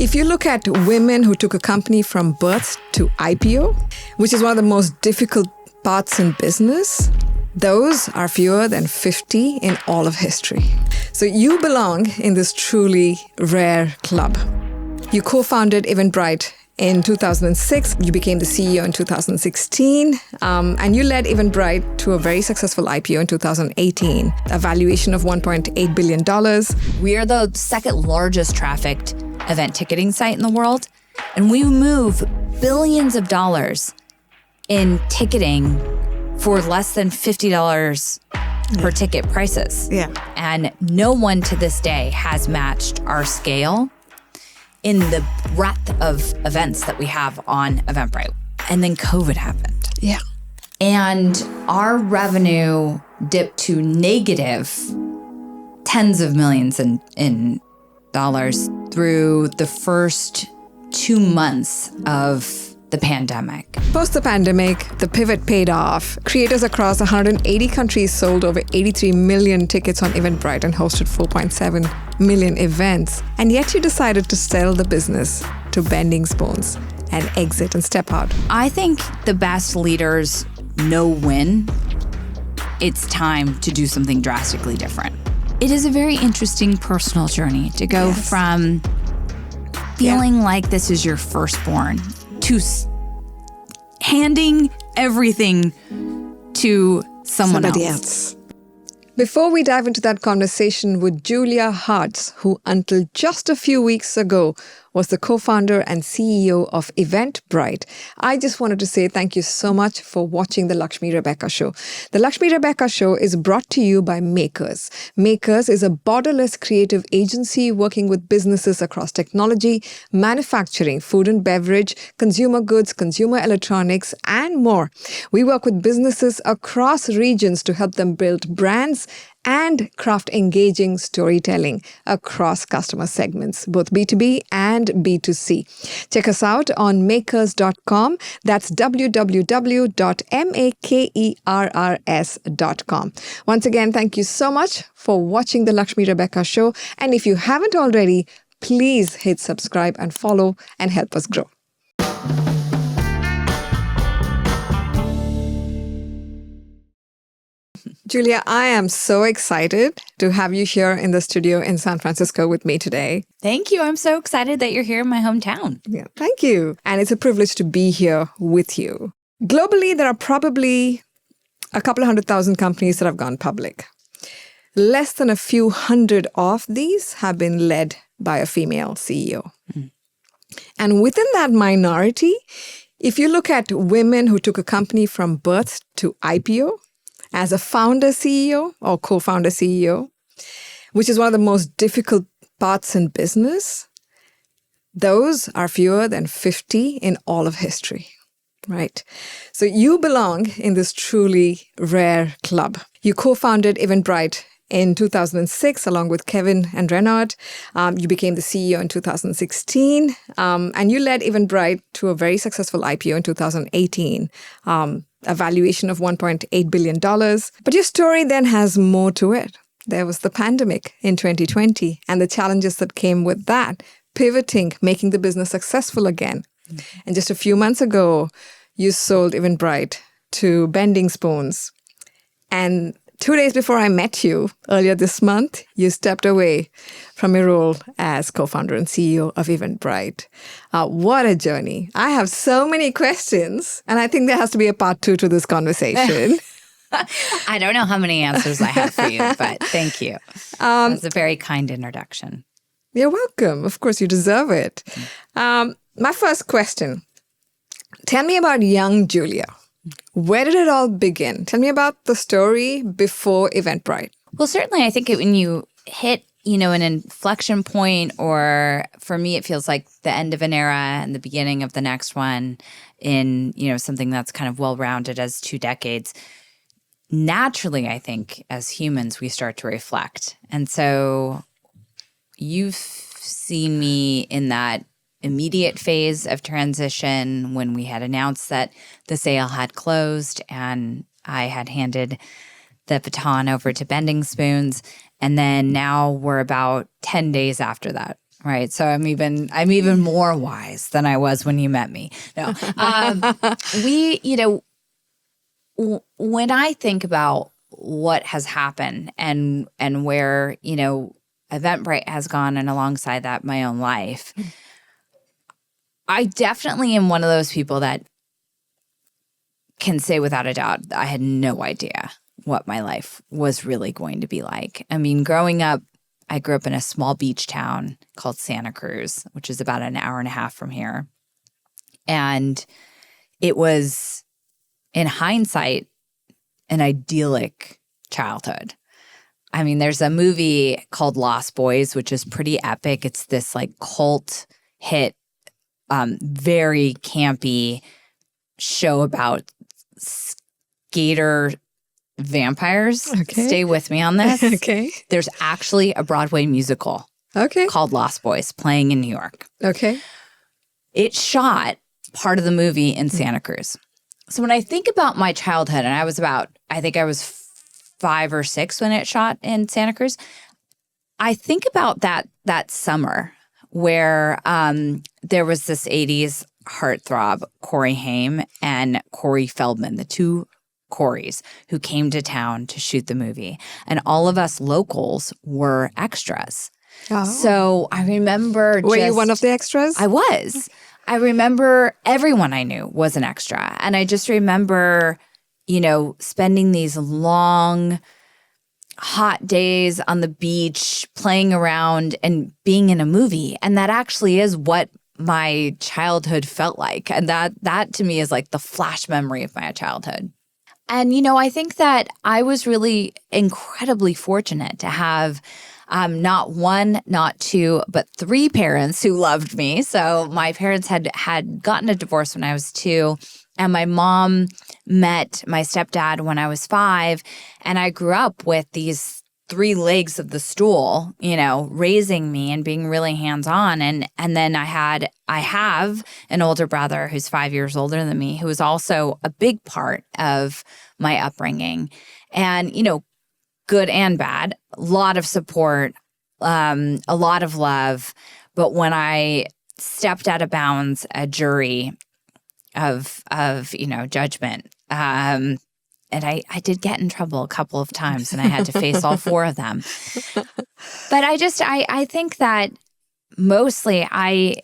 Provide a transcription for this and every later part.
If you look at women who took a company from birth to IPO, which is one of the most difficult parts in business, those are fewer than 50 in all of history. So you belong in this truly rare club. You co-founded Eventbrite in 2006. You became the CEO in 2016. And you led Eventbrite to a very successful IPO in 2018, a valuation of $1.8 billion. We are the second largest trafficked event ticketing site in the world. And we move billions of dollars in ticketing for less than $50 per ticket prices. Yeah. And no one to this day has matched our scale in the breadth of events that we have on Eventbrite. And then COVID happened. Yeah. And our revenue dipped to negative tens of millions in dollars through the first 2 months of the pandemic. Post the pandemic, the pivot paid off. Creators across 180 countries sold over 83 million tickets on Eventbrite and hosted 4.7 million events. And yet you decided to sell the business to Bending Spoons and exit and step out. I think the best leaders know when it's time to do something drastically different. It is a very interesting personal journey to go from feeling like this is your firstborn to handing everything to somebody else. Before we dive into that conversation with Julia Hartz, who until just a few weeks ago was the co-founder and CEO of Eventbrite, I just wanted to say thank you so much for watching the Lakshmi Rebecca Show. The Lakshmi Rebecca Show is brought to you by Makers. Makers is a borderless creative agency working with businesses across technology, manufacturing, food and beverage, consumer goods, consumer electronics, and more. We work with businesses across regions to help them build brands and craft engaging storytelling across customer segments, both B2B and B2C. Check us out on makers.com. That's www.makers.com. Once again, thank you so much for watching the Lakshmi Rebecca Show. And if you haven't already, please hit subscribe and follow and help us grow. Julia, I am so excited to have you here in the studio in San Francisco with me today. Thank you. I'm so excited that you're here in my hometown. Yeah, thank you. And it's a privilege to be here with you. Globally, there are probably a couple of 100,000 companies that have gone public. Less than a few hundred of these have been led by a female CEO. And within that minority, if you look at women who took a company from birth to IPO, as a founder CEO or co-founder CEO, which is one of the most difficult parts in business, those are fewer than 50 in all of history, right? So you belong in this truly rare club. You co-founded Eventbrite in 2006 along with Kevin and Renaud. You became the CEO in 2016, and you led Eventbrite to a very successful IPO in 2018. A valuation of $1.8 billion. But your story then has more to it. There was the pandemic in 2020 and the challenges that came with that, pivoting, making the business successful again. And just a few months ago, you sold Eventbrite to Bending Spoons. And 2 days before I met you earlier this month, you stepped away from your role as co-founder and CEO of Eventbrite. What a journey. I have so many questions, and I think there has to be a part 2 to this conversation. I don't know how many answers I have for you, but thank you. That was a very kind introduction. You're welcome. Of course, you deserve it. My first question, tell me about young Julia. Where did it all begin? Tell me about the story before Eventbrite. Well, certainly, I think when you hit, an inflection point, or for me, it feels like the end of an era and the beginning of the next one in, something that's kind of well-rounded as 2 decades. Naturally, I think, as humans, we start to reflect. And so you've seen me in that immediate phase of transition when we had announced that the sale had closed and I had handed the baton over to Bending Spoons. And then now we're about 10 days after that, Right. So I'm even more wise than I was when you met me. No. When I think about what has happened and where, Eventbrite has gone, and alongside that, my own life, I definitely am one of those people that can say without a doubt, I had no idea what my life was really going to be like. I mean, I grew up in a small beach town called Santa Cruz, which is about an hour and a half from here. And it was, in hindsight, an idyllic childhood. I mean, there's a movie called Lost Boys, which is pretty epic. It's this like cult hit, very campy show about skater vampires. Okay. Stay with me on this. Okay. There's actually a Broadway musical called Lost Boys playing in New York. Okay. It shot part of the movie in Santa Cruz. So when I think about my childhood, and I think I was 5 or 6 when it shot in Santa Cruz, I think about that summer where there was this 80s heartthrob, Corey Haim and Corey Feldman, the two Coreys who came to town to shoot the movie. And all of us locals were extras. Oh. So I remember Were you one of the extras? I was. I remember everyone I knew was an extra. And I just remember, spending these long, hot days on the beach, playing around and being in a movie. And that actually is what my childhood felt like. And that to me is like the flash memory of my childhood. And, I think that I was really incredibly fortunate to have not one, not two, but 3 parents who loved me. So my parents had gotten a divorce when I was 2, and my mom met my stepdad when I was 5, and I grew up with these 3 legs of the stool, raising me and being really hands-on. And then I have an older brother who's 5 years older than me, who was also a big part of my upbringing. And, good and bad, a lot of support, a lot of love. But when I stepped out of bounds, a jury of judgment, and I did get in trouble a couple of times, and I had to face all 4 of them. But I think that mostly I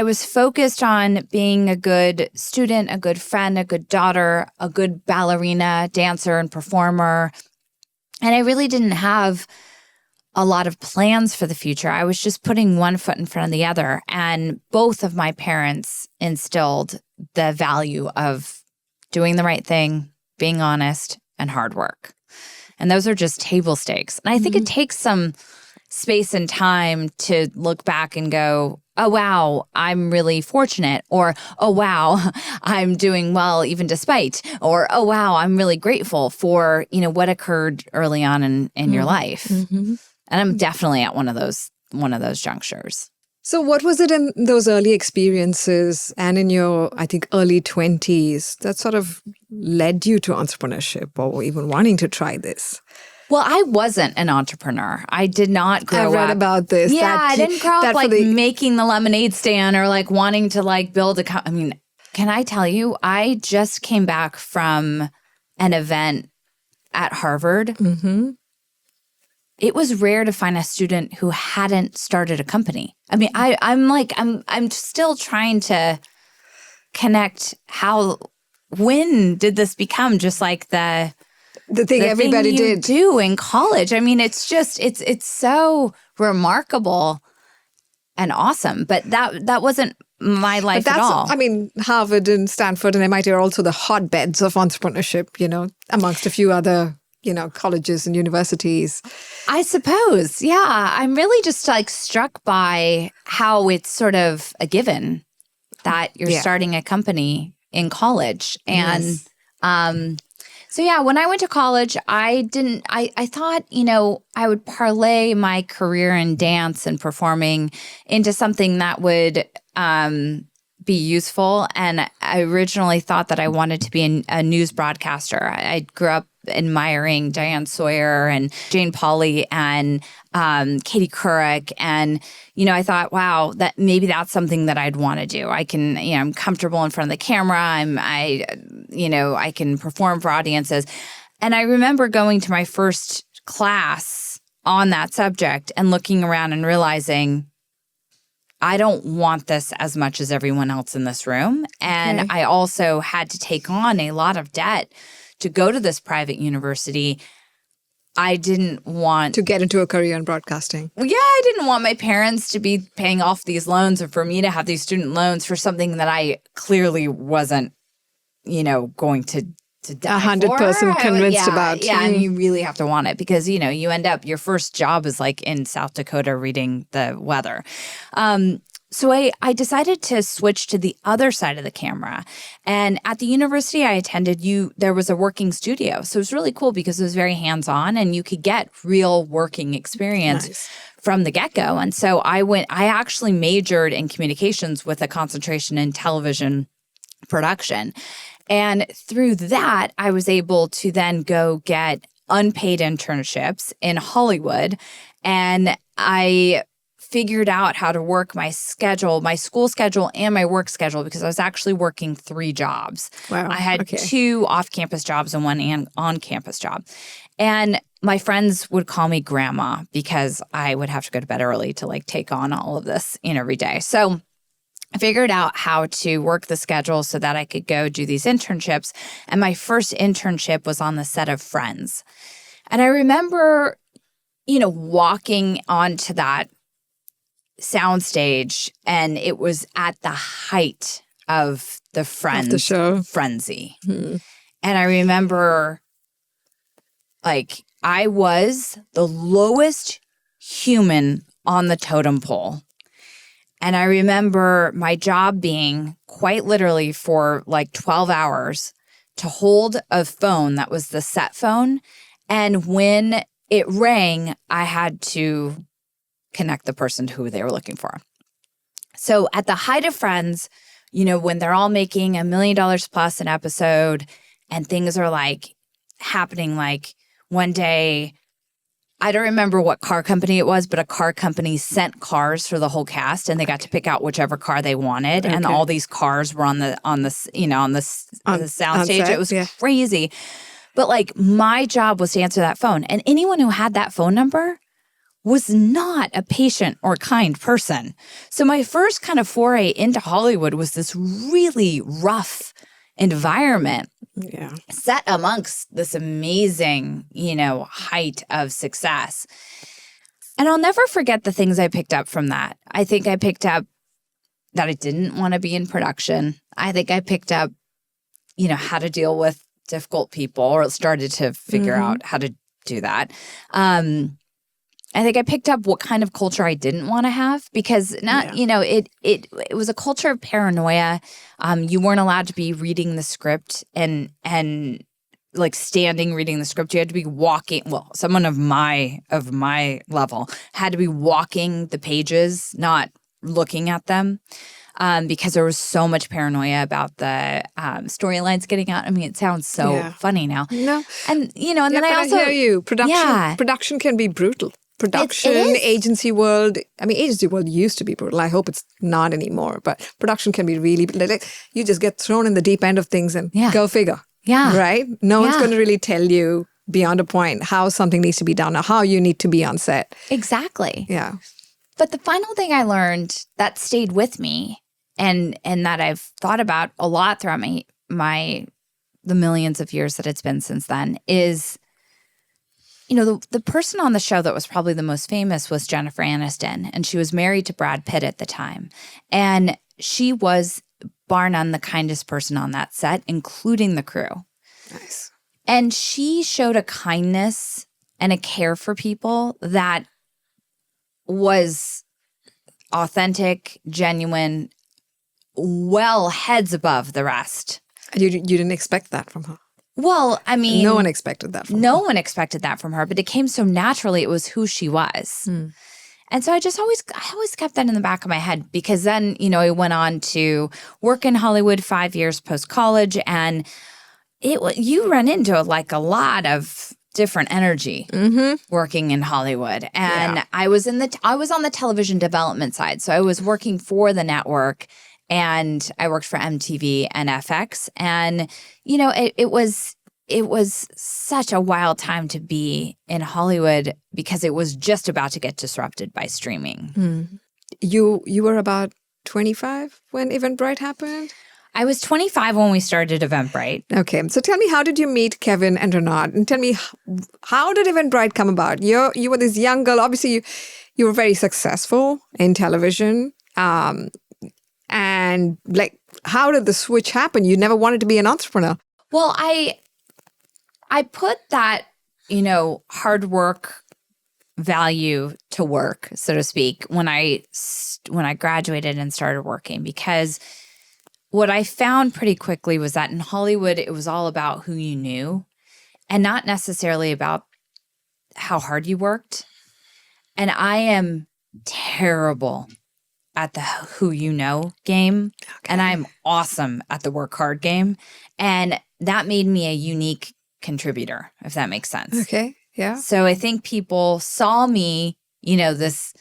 was focused on being a good student, a good friend, a good daughter, a good ballerina, dancer, and performer. And I really didn't have a lot of plans for the future. I was just putting one foot in front of the other. And both of my parents instilled the value of doing the right thing, being honest, and hard work. And those are just table stakes. And I think it takes some space and time to look back and go, oh, wow, I'm really fortunate. Or, oh, wow, I'm doing well even despite. Or, oh, wow, I'm really grateful for, what occurred early on in your life. Mm-hmm. And I'm definitely at one of those junctures. So what was it in those early experiences and in your, I think, early 20s that sort of led you to entrepreneurship or even wanting to try this? Well, I wasn't an entrepreneur. I did not grow up. I read about this. Yeah, I didn't grow up making the lemonade stand or wanting to build a I mean, can I tell you, I just came back from an event at Harvard. Mm-hmm. It was rare to find a student who hadn't started a company. I mean, I'm still trying to connect when did this become just like the thing everybody did do in college. I mean, it's so remarkable and awesome, but that wasn't my life at all. I mean, Harvard and Stanford and MIT are also the hotbeds of entrepreneurship, amongst a few other, colleges and universities. I suppose. Yeah. I'm really just struck by how it's sort of a given that you're starting a company in college. And, yes. So yeah, when I went to college, I thought, I would parlay my career in dance and performing into something that would be useful. And I originally thought that I wanted to be a news broadcaster. I grew up admiring Diane Sawyer and Jane Pauley and Katie Couric. And, I thought, wow, that maybe that's something that I'd want to do. I can, I'm comfortable in front of the camera. I can perform for audiences. And I remember going to my first class on that subject and looking around and realizing I don't want this as much as everyone else in this room. And I also had to take on a lot of debt to go to this private university. I didn't want to get into a career in broadcasting. Yeah, I didn't want my parents to be paying off these loans and for me to have these student loans for something that I clearly wasn't, going to die 100% convinced about. Yeah, and you really have to want it because, you end up, your first job is like in South Dakota reading the weather. So I decided to switch to the other side of the camera. And at the university I attended, there was a working studio. So it was really cool because it was very hands-on and you could get real working experience from the get-go. And so I actually majored in communications with a concentration in television production. And through that, I was able to then go get unpaid internships in Hollywood. And I figured out how to work my schedule, my school schedule and my work schedule because I was actually working 3 jobs. Wow. I had 2 off-campus jobs and 1 on-campus job. And my friends would call me grandma because I would have to go to bed early to take on all of this every day. So I figured out how to work the schedule so that I could go do these internships. And my first internship was on the set of Friends. And I remember, walking onto that soundstage, and it was at the height of the Friends the show frenzy. Mm-hmm. And I remember, I was the lowest human on the totem pole. And I remember my job being quite literally for 12 hours to hold a phone that was the set phone. And when it rang, I had to connect the person to who they were looking for. So at the height of Friends, when they're all making $1 million plus an episode and things are happening, one day, I don't remember what car company it was, but a car company sent cars for the whole cast, and they got to pick out whichever car they wanted. Okay. And all these cars were on the soundstage. It was crazy. But my job was to answer that phone, and anyone who had that phone number was not a patient or kind person. So my first kind of foray into Hollywood was this really rough environment. Yeah. Set amongst this amazing, height of success. And I'll never forget the things I picked up from that. I think I picked up that I didn't want to be in production. I think I picked up, how to deal with difficult people, or started to figure out how to do that. I think I picked up what kind of culture I didn't want to have because it was a culture of paranoia. You weren't allowed to be reading the script and standing reading the script. You had to be walking. Well, someone of my level had to be walking the pages, not looking at them. Because there was so much paranoia about the storylines getting out. I mean, it sounds so funny now. No. And, and then I also hear you. Production can be brutal. Production, agency world. I mean, agency world used to be brutal. I hope it's not anymore. But production can be really, you just get thrown in the deep end of things and go figure. Yeah. Right? No one's going to really tell you beyond a point how something needs to be done or how you need to be on set. Exactly. Yeah. But the final thing I learned that stayed with me and that I've thought about a lot throughout the millions of years that it's been since then is, the person on the show that was probably the most famous was Jennifer Aniston, and she was married to Brad Pitt at the time. And she was, bar none, the kindest person on that set, including the crew. Nice. And she showed a kindness and a care for people that was authentic, genuine, well heads above the rest. You didn't expect that from her? Well, I mean, no one expected that from her. No one expected that from her, but it came so naturally. It was who she was. And so I always kept that in the back of my head because then, I went on to work in Hollywood 5 years post-college. And, you run into like a lot of different energy working in Hollywood. And I was on the television development side. So I was working for the network, and I worked for MTV and FX. And, it was such a wild time to be in Hollywood because it was just about to get disrupted by streaming. You were about 25 when Eventbrite happened? I was 25 when we started Eventbrite. Okay. So tell me, how did you meet Kevin and Renaud? And tell me, how did Eventbrite come about? You were this young girl. Obviously, you were very successful in television. And like, how did the switch happen? You never wanted to be an entrepreneur. Well, I put that, hard work value to work, so to speak, when I graduated and started working, because what I found pretty quickly was that in Hollywood, it was all about who you knew and not necessarily about how hard you worked. And I am terrible at the who you know game, and I'm awesome at the work hard game. And that made me a unique contributor, if that makes sense. Okay, yeah. So I think people saw me, this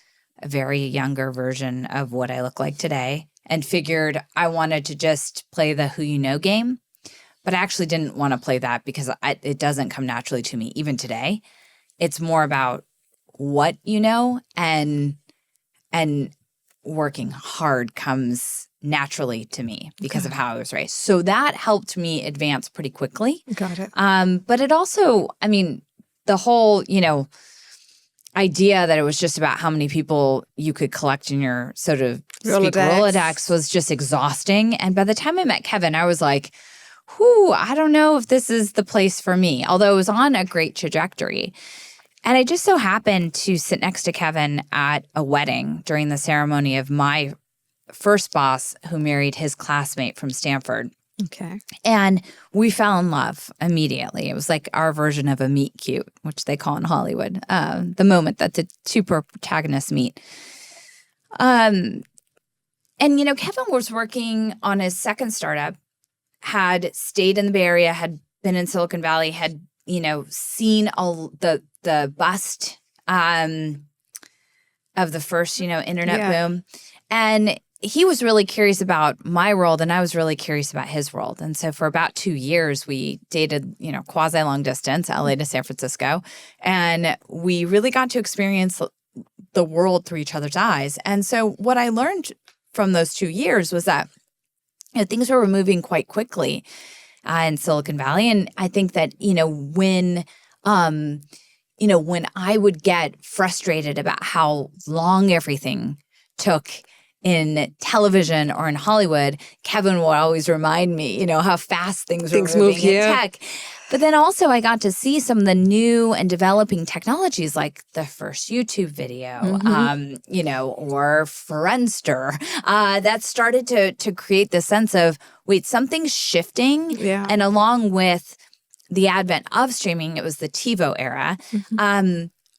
very younger version of what I look like today, and figured I wanted to just play the who you know game. But I actually didn't want to play that because it doesn't come naturally to me. Even today, it's more about what you know, and working hard comes naturally to me because of how I was raised. So that helped me advance pretty quickly. Got it. But it also, the whole, idea that it was just about how many people you could collect in your sort of Rolodex was just exhausting. And by the time I met Kevin, I was like, I don't know if this is the place for me, although it was on a great trajectory. And I just so happened to sit next to Kevin at a wedding during the ceremony of my first boss, who married his classmate from Stanford. Okay. And we fell in love immediately. It was like our version of a meet cute, which they call in Hollywood, the moment that the two protagonists meet. And, Kevin was working on his second startup, had stayed in the Bay Area, had been in Silicon Valley, had, seen the bust of the first, internet boom. And he was really curious about my world, and I was really curious about his world. And so for about 2 years, we dated, quasi long distance, LA to San Francisco. And we really got to experience the world through each other's eyes. And so what I learned from those 2 years was that things were moving quite quickly in Silicon Valley. And I think that, when I would get frustrated about how long everything took in television or in Hollywood, Kevin would always remind me, how fast things were moving in tech. But then also I got to see some of the new and developing technologies, like the first YouTube video, or Friendster, that started to create this sense of, wait, something's shifting. Yeah. And along with the advent of streaming, it was the TiVo era.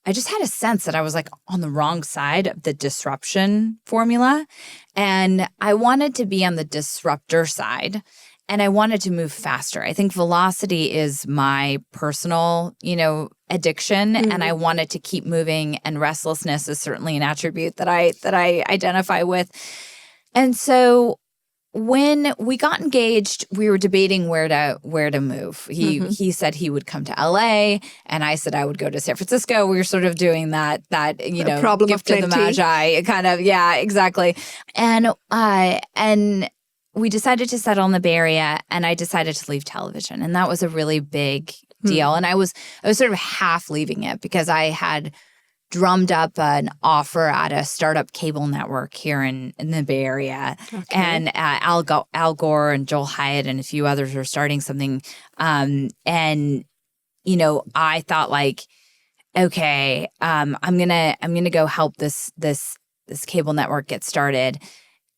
I just had a sense that I was like on the wrong side of the disruption formula. And I wanted to be on the disruptor side, and I wanted to move faster. I think velocity is my personal, addiction, and I wanted to keep moving, and restlessness is certainly an attribute that I identify with. And so when we got engaged, we were debating where to move. He said he would come to LA, and I said I would go to San Francisco. We were sort of doing that problem gift of the Magi kind of, yeah, exactly. And we decided to settle in the Bay Area, and I decided to leave television, and that was a really big deal. And I was sort of half leaving it because I had drummed up an offer at a startup cable network here in the Bay Area. Okay. And Al Gore and Joel Hyatt and a few others were starting something. I thought like, okay, I'm gonna go help this cable network get started.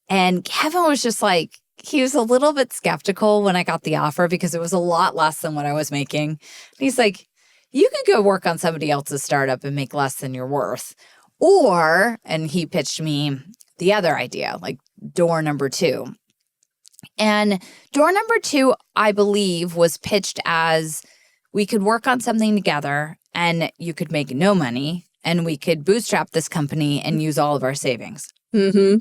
And Kevin was just like, he was a little bit skeptical when I got the offer because it was a lot less than what I was making. And he's like, you could go work on somebody else's startup and make less than you're worth. And he pitched me the other idea, like door number 2. And door number 2, I believe, was pitched as we could work on something together and you could make no money and we could bootstrap this company and use all of our savings. Mm-hmm.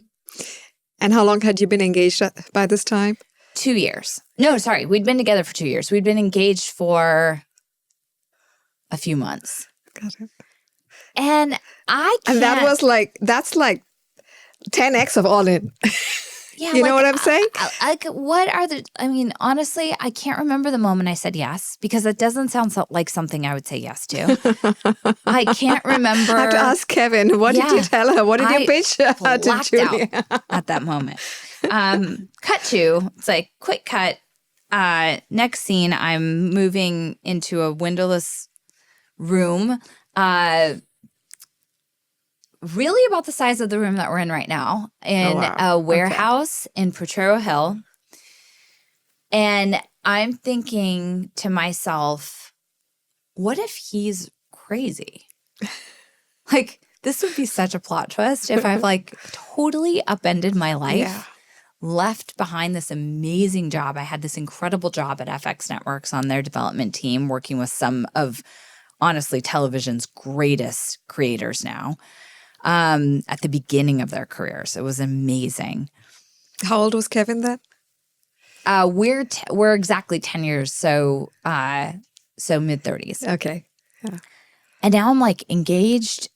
And how long had you been engaged by this time? 2 years. No, sorry. We'd been together for 2 years. We'd been engaged for a few months. Got it. And I can't. And that's like 10x of all in. Yeah, you know what I'm saying? Honestly, I can't remember the moment I said yes because it doesn't sound like something I would say yes to. I can't remember. I have to ask Kevin, what did you tell her? What did you pitch to Julia? Out at that moment. Cut to, it's like, quick cut. Next scene, I'm moving into a windowless room. Really about the size of the room that we're in right now in a warehouse in Potrero Hill. And I'm thinking to myself, what if he's crazy? Like, this would be such a plot twist if I've like totally upended my life, left behind this amazing job. I had this incredible job at FX Networks on their development team, working with some of, honestly, television's greatest creators now. At the beginning of their careers. It was amazing. How old was Kevin then? We're exactly 10 years, so mid-30s. Okay. Yeah. And now I'm like engaged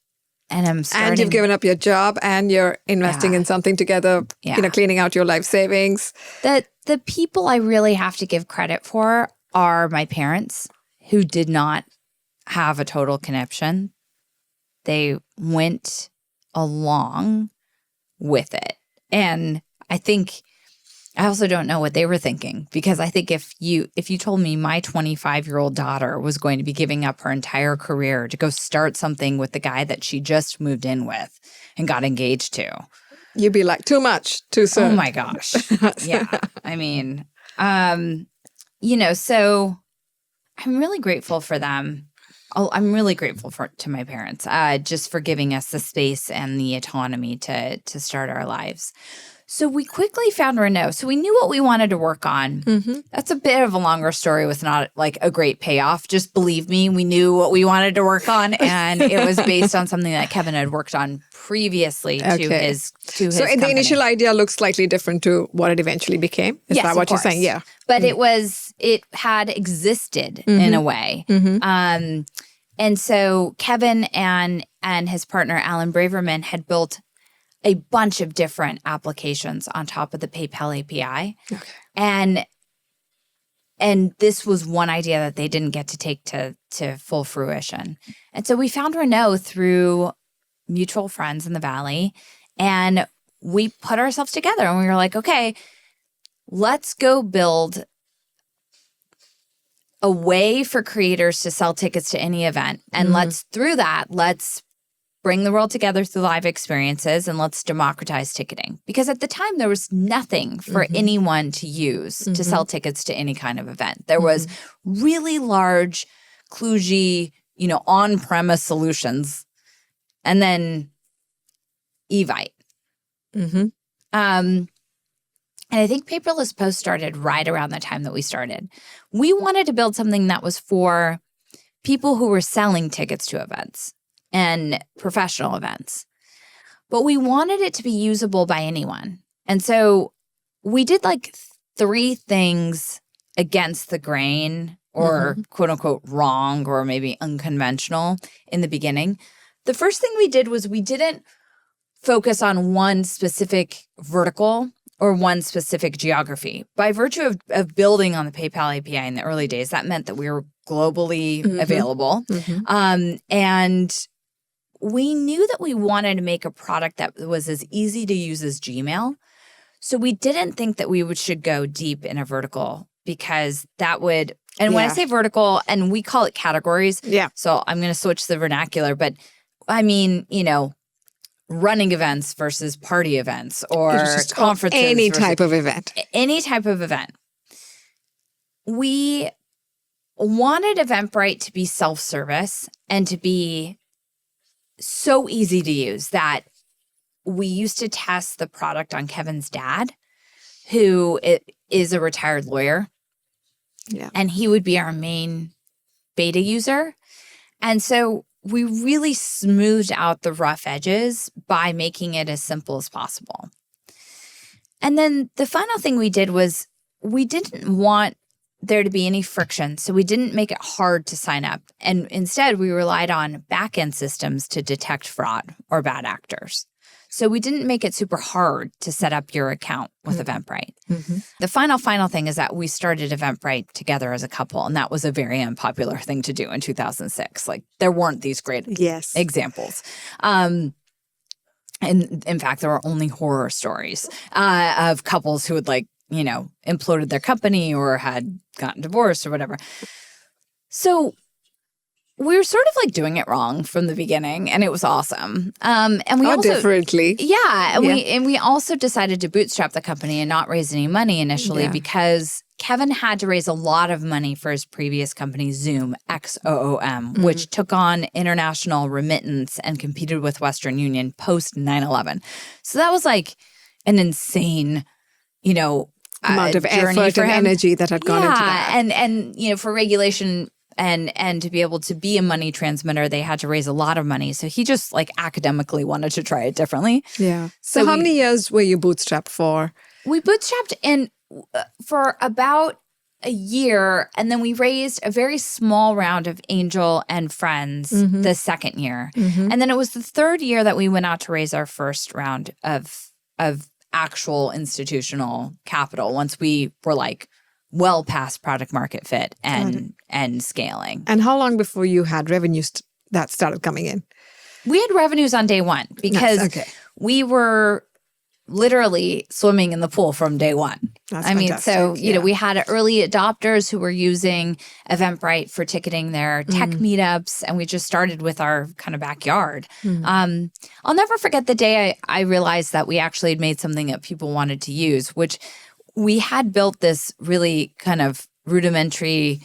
and I'm starting. And you've given up your job and you're investing in something together, cleaning out your life savings. The people I really have to give credit for are my parents who did not have a total connection. They went along with it. And I also don't know what they were thinking because I think if you told me my 25-year-old daughter was going to be giving up her entire career to go start something with the guy that she just moved in with and got engaged to. You'd be like, too much, too soon. Oh my gosh. Yeah. I mean, so I'm really grateful for them. I'm really grateful to my parents just for giving us the space and the autonomy to start our lives. So we quickly found Renaud. So we knew what we wanted to work on. Mm-hmm. That's a bit of a longer story with not like a great payoff. Just believe me, we knew what we wanted to work on, and it was based on something that Kevin had worked on previously to his company. So the initial idea looks slightly different to what it eventually became. Is that what you're saying? Yeah. But it had existed in a way. Mm-hmm. And so Kevin and his partner, Alan Braverman, had built a bunch of different applications on top of the PayPal API. Okay. And this was one idea that they didn't get to take to full fruition. And so we found Renaud through mutual friends in the Valley, and we put ourselves together and we were like, okay, let's go build a way for creators to sell tickets to any event. And let's bring the world together through live experiences and let's democratize ticketing. Because at the time, there was nothing for anyone to use to sell tickets to any kind of event. There was really large, kludgy, on-premise solutions, and then Evite. And I think Paperless Post started right around the time that we started. We wanted to build something that was for people who were selling tickets to events and professional events. But we wanted it to be usable by anyone. And so we did like 3 things against the grain or quote unquote wrong or maybe unconventional in the beginning. The first thing we did was we didn't focus on one specific vertical or one specific geography. By virtue of building on the PayPal API in the early days, that meant that we were globally available. And we knew that we wanted to make a product that was as easy to use as Gmail. So we didn't think that we should go deep in a vertical because that would – and when I say vertical, and we call it categories. Yeah. So I'm going to switch the vernacular. But I mean, running events versus party events or conferences. Any type of event. Any type of event. We wanted Eventbrite to be self-service and to be so easy to use that we used to test the product on Kevin's dad, who is a retired lawyer. Yeah. And he would be our main beta user. And so we really smoothed out the rough edges by making it as simple as possible. And then the final thing we did was we didn't want there to be any friction. So we didn't make it hard to sign up. And instead, we relied on back-end systems to detect fraud or bad actors. So we didn't make it super hard to set up your account with Eventbrite. Mm-hmm. The final thing is that we started Eventbrite together as a couple, and that was a very unpopular thing to do in 2006. Like, there weren't these great examples. And in fact, there were only horror stories of couples who had imploded their company or had gotten divorced or whatever. So we were sort of like doing it wrong from the beginning, and it was awesome. And we also differently. Yeah. And we also decided to bootstrap the company and not raise any money initially because Kevin had to raise a lot of money for his previous company, Zoom, XOOM, which took on international remittance and competed with Western Union post 9/11. So that was like an insane, amount of effort and energy that had gone into that. And for regulation and to be able to be a money transmitter, they had to raise a lot of money. So he just academically wanted to try it differently. Yeah. So how many years were you bootstrapped for? We bootstrapped for about a year, and then we raised a very small round of angel and friends the second year. And then it was the third year that we went out to raise our first round of actual institutional capital once we were well past product market fit and scaling. And how long before you had revenues that started coming in? We had revenues on day one because we were literally swimming in the pool from day one. That's fantastic. We had early adopters who were using Eventbrite for ticketing their tech meetups, and we just started with our kind of backyard. I'll never forget the day I realized that we actually had made something that people wanted to use, which we had built this really kind of rudimentary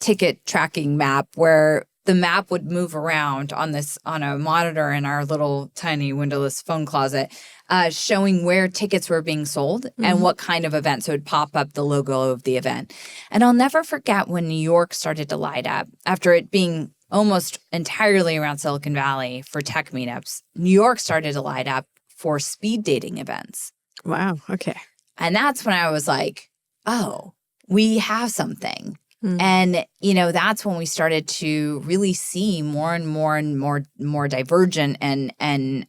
ticket tracking map where the map would move around on a monitor in our little tiny windowless phone closet, showing where tickets were being sold and what kind of event. So it would pop up the logo of the event. And I'll never forget when New York started to light up after it being almost entirely around Silicon Valley for tech meetups. New York started to light up for speed dating events. Wow. Okay. And that's when I was like, oh, we have something. And, that's when we started to really see more and more divergent and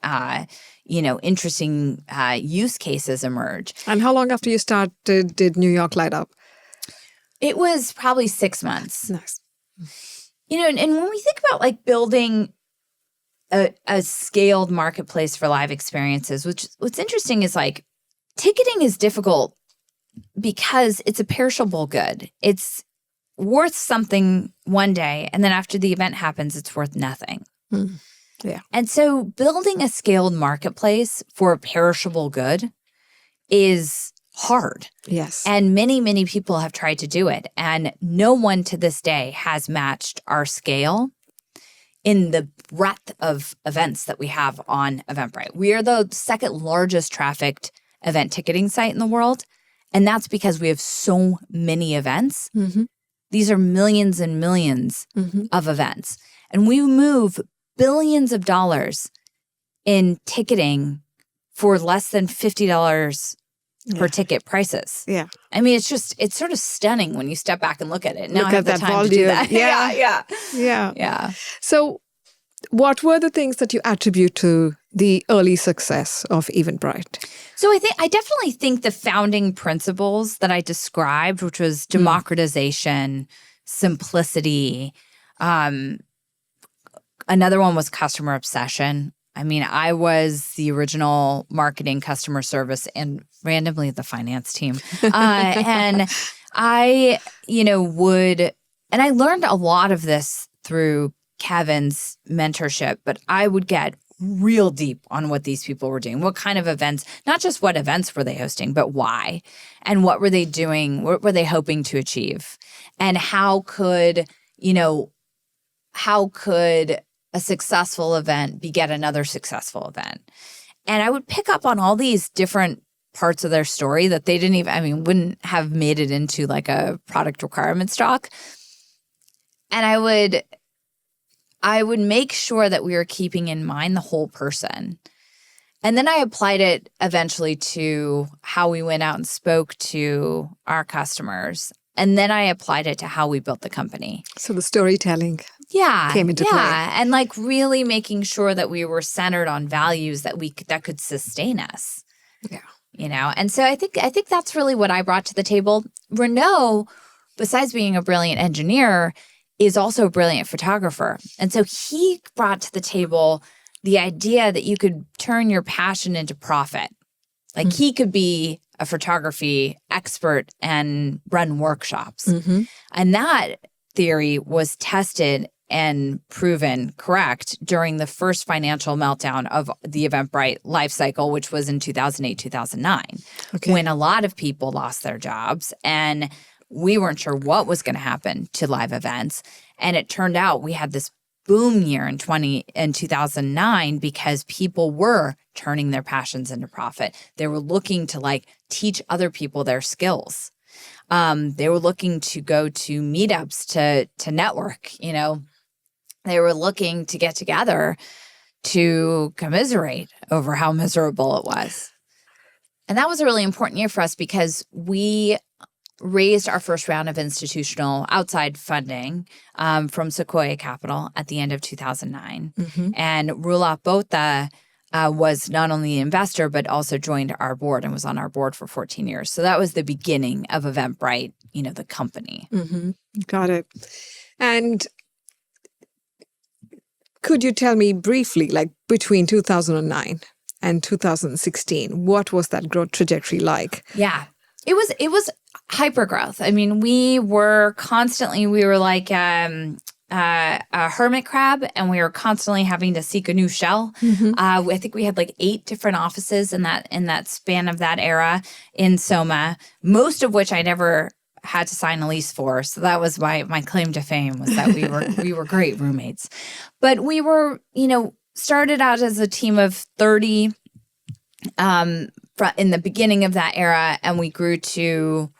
interesting use cases emerge. And how long after you started did New York light up? It was probably 6 months. Nice. And when we think about building a scaled marketplace for live experiences, what's interesting is ticketing is difficult because it's a perishable good. It's worth something one day, and then after the event happens, it's worth nothing. Yeah. And so building a scaled marketplace for a perishable good is hard. Yes. And many, many people have tried to do it, and no one to this day has matched our scale in the breadth of events that we have on Eventbrite. We are the second largest trafficked event ticketing site in the world, and that's because we have so many events. These are millions and millions of events. And we move billions of dollars in ticketing for less than $50 per ticket prices. Yeah. I mean, it's sort of stunning when you step back and look at it. Now Look I have at the that time to do volume. that. Yeah. So what were the things that you attribute to the early success of Eventbrite? So I definitely think the founding principles that I described, which was democratization, simplicity. Another one was customer obsession. I mean, I was the original marketing, customer service, and randomly the finance team. And I, and I learned a lot of this through Kevin's mentorship, but I would get real deep on what these people were doing, what kind of events, not just what events were they hosting, but why, and what were they doing, what were they hoping to achieve, and how could a successful event beget another successful event. And I would pick up on all these different parts of their story that they didn't even, wouldn't have made it into like a product requirement stock. And I would make sure that we were keeping in mind the whole person. And then I applied it eventually to how we went out and spoke to our customers. And then I applied it to how we built the company. So the storytelling came into play. And like really making sure that we were centered on values that could sustain us. Yeah. And so I think that's really what I brought to the table. Renaud, besides being a brilliant engineer, is also a brilliant photographer. And so he brought to the table the idea that you could turn your passion into profit. Like he could be a photography expert and run workshops. And that theory was tested and proven correct during the first financial meltdown of the Eventbrite life cycle, which was in 2008, 2009, when a lot of people lost their jobs and we weren't sure what was going to happen to live events. And it turned out we had this boom year in 2009 because people were turning their passions into profit. They were looking to like teach other people their skills. They were looking to go to meetups to network, They were looking to get together to commiserate over how miserable it was. And that was a really important year for us because we raised our first round of institutional outside funding from Sequoia Capital at the end of 2009. And Rulap Botha was not only an investor, but also joined our board and was on our board for 14 years. So that was the beginning of Eventbrite, the company. Got it. And could you tell me briefly, like between 2009 and 2016, what was that growth trajectory like? Yeah, it was hyper growth. I mean, we were like a hermit crab, and we were constantly having to seek a new shell. I think we had like 8 different offices in that span of that era in Soma, most of which I never had to sign a lease for. So that was my claim to fame, was that we were great roommates. But we were, started out as a team of 30 in the beginning of that era, and we grew to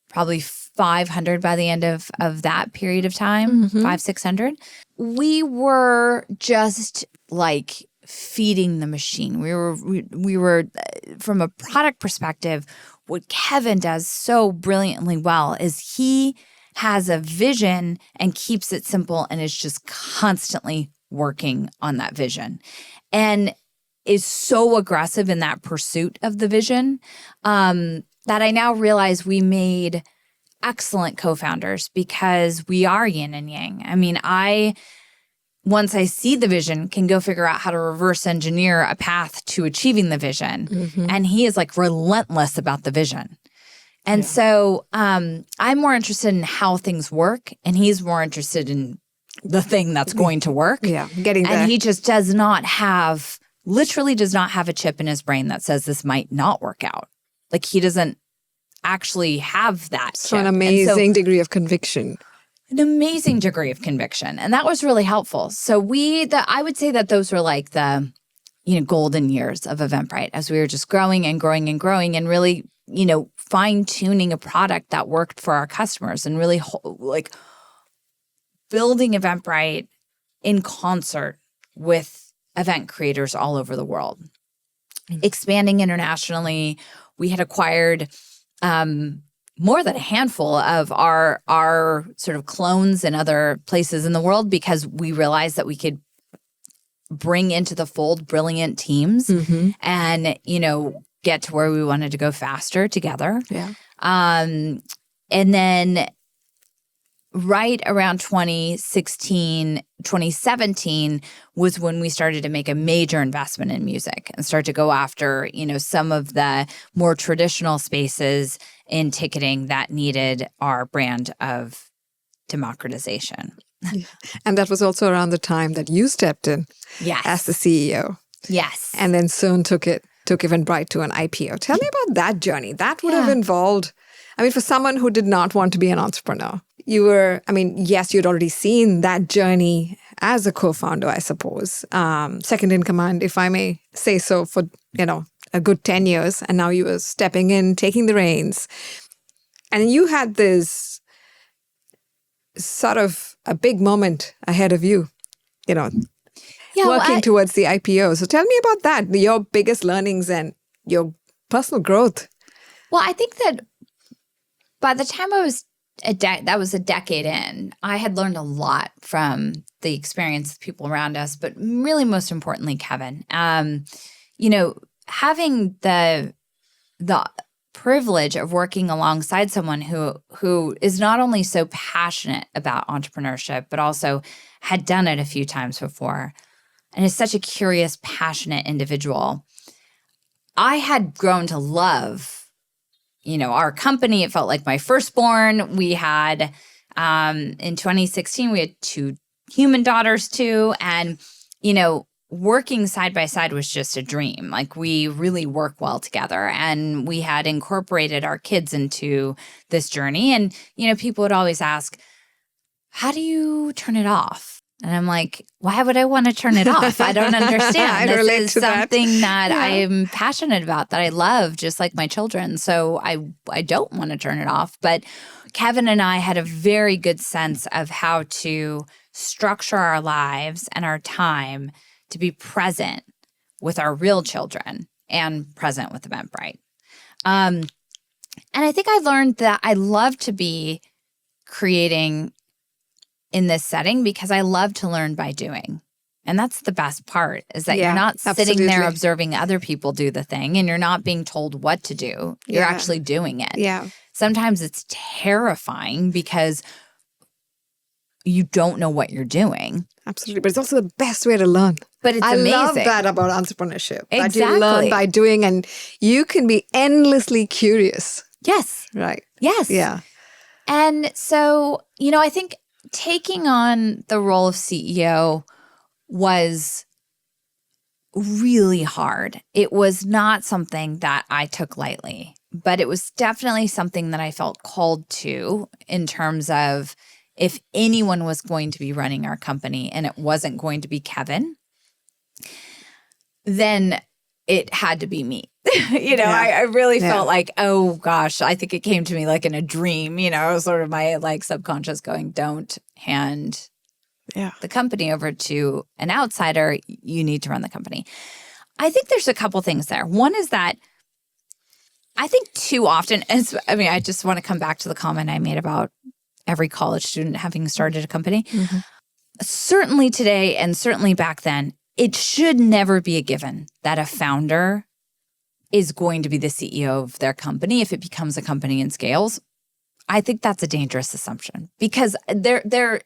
probably 500 by the end of that period of time, 500-600. We were just like feeding the machine. We were from a product perspective, what Kevin does so brilliantly well is he has a vision and keeps it simple and is just constantly working on that vision. And is so aggressive in that pursuit of the vision that I now realize we made excellent co-founders because we are yin and yang. I mean, once I see the vision, can go figure out how to reverse engineer a path to achieving the vision. And he is like relentless about the vision. And so I'm more interested in how things work, and he's more interested in the thing that's going to work. Getting there. And he just literally does not have a chip in his brain that says this might not work out. Like he doesn't actually have that So an amazing degree of conviction. An amazing degree of conviction. And that was really helpful. So I would say that those were like the, golden years of Eventbrite as we were just growing and growing and growing and really, fine-tuning a product that worked for our customers and really like building Eventbrite in concert with event creators all over the world. Expanding internationally, we had acquired more than a handful of our sort of clones in other places in the world because we realized that we could bring into the fold brilliant teams and, get to where we wanted to go faster together. And then right around 2016, 2017 was when we started to make a major investment in music and start to go after, some of the more traditional spaces in ticketing that needed our brand of democratization. And that was also around the time that you stepped in as the CEO. Yes. And then soon took Eventbrite to an IPO. Tell me about that journey. That would have involved, for someone who did not want to be an entrepreneur, you were, yes, you'd already seen that journey as a co-founder, I suppose. Second in command, if I may say so, for, a good 10 years, and now you were stepping in, taking the reins. And you had this sort of a big moment ahead of you, working towards the IPO. So tell me about that, your biggest learnings and your personal growth. Well, I think that by the time I was that was a decade in, I had learned a lot from the experience of people around us, but really most importantly, Kevin. Having the privilege of working alongside someone who is not only so passionate about entrepreneurship, but also had done it a few times before, and is such a curious, passionate individual. I had grown to love, our company. It felt like my firstborn. We had, in 2016, we had 2 human daughters too. And, working side by side was just a dream. Like, we really work well together, and we had incorporated our kids into this journey. And, people would always ask, how do you turn it off? And I'm like, why would I want to turn it off? I don't understand. This is something that I'm passionate about, that I love, just like my children. So I don't want to turn it off. But Kevin and I had a very good sense of how to structure our lives and our time to be present with our real children and present with Eventbrite. And I think I learned that I love to be creating in this setting because I love to learn by doing. And that's the best part, is that you're not sitting there observing other people do the thing, and you're not being told what to do. You're actually doing it. Yeah. Sometimes it's terrifying because you don't know what you're doing. Absolutely. But it's also the best way to learn. But it's amazing. I love that about entrepreneurship. Exactly. That you learn by doing, and you can be endlessly curious. Yes. Right. Yes. Yeah. And so, I think taking on the role of CEO was really hard. It was not something that I took lightly, but it was definitely something that I felt called to, in terms of, if anyone was going to be running our company and it wasn't going to be Kevin, then it had to be me. I really felt like, oh gosh, I think it came to me like in a dream, it was sort of my subconscious going, don't hand the company over to an outsider. You need to run the company. I think there's a couple things there. One is that I think too often, I just want to come back to the comment I made about every college student having started a company. Mm-hmm. Certainly today, and certainly back then, it should never be a given that a founder is going to be the CEO of their company if it becomes a company and scales. I think that's a dangerous assumption, because it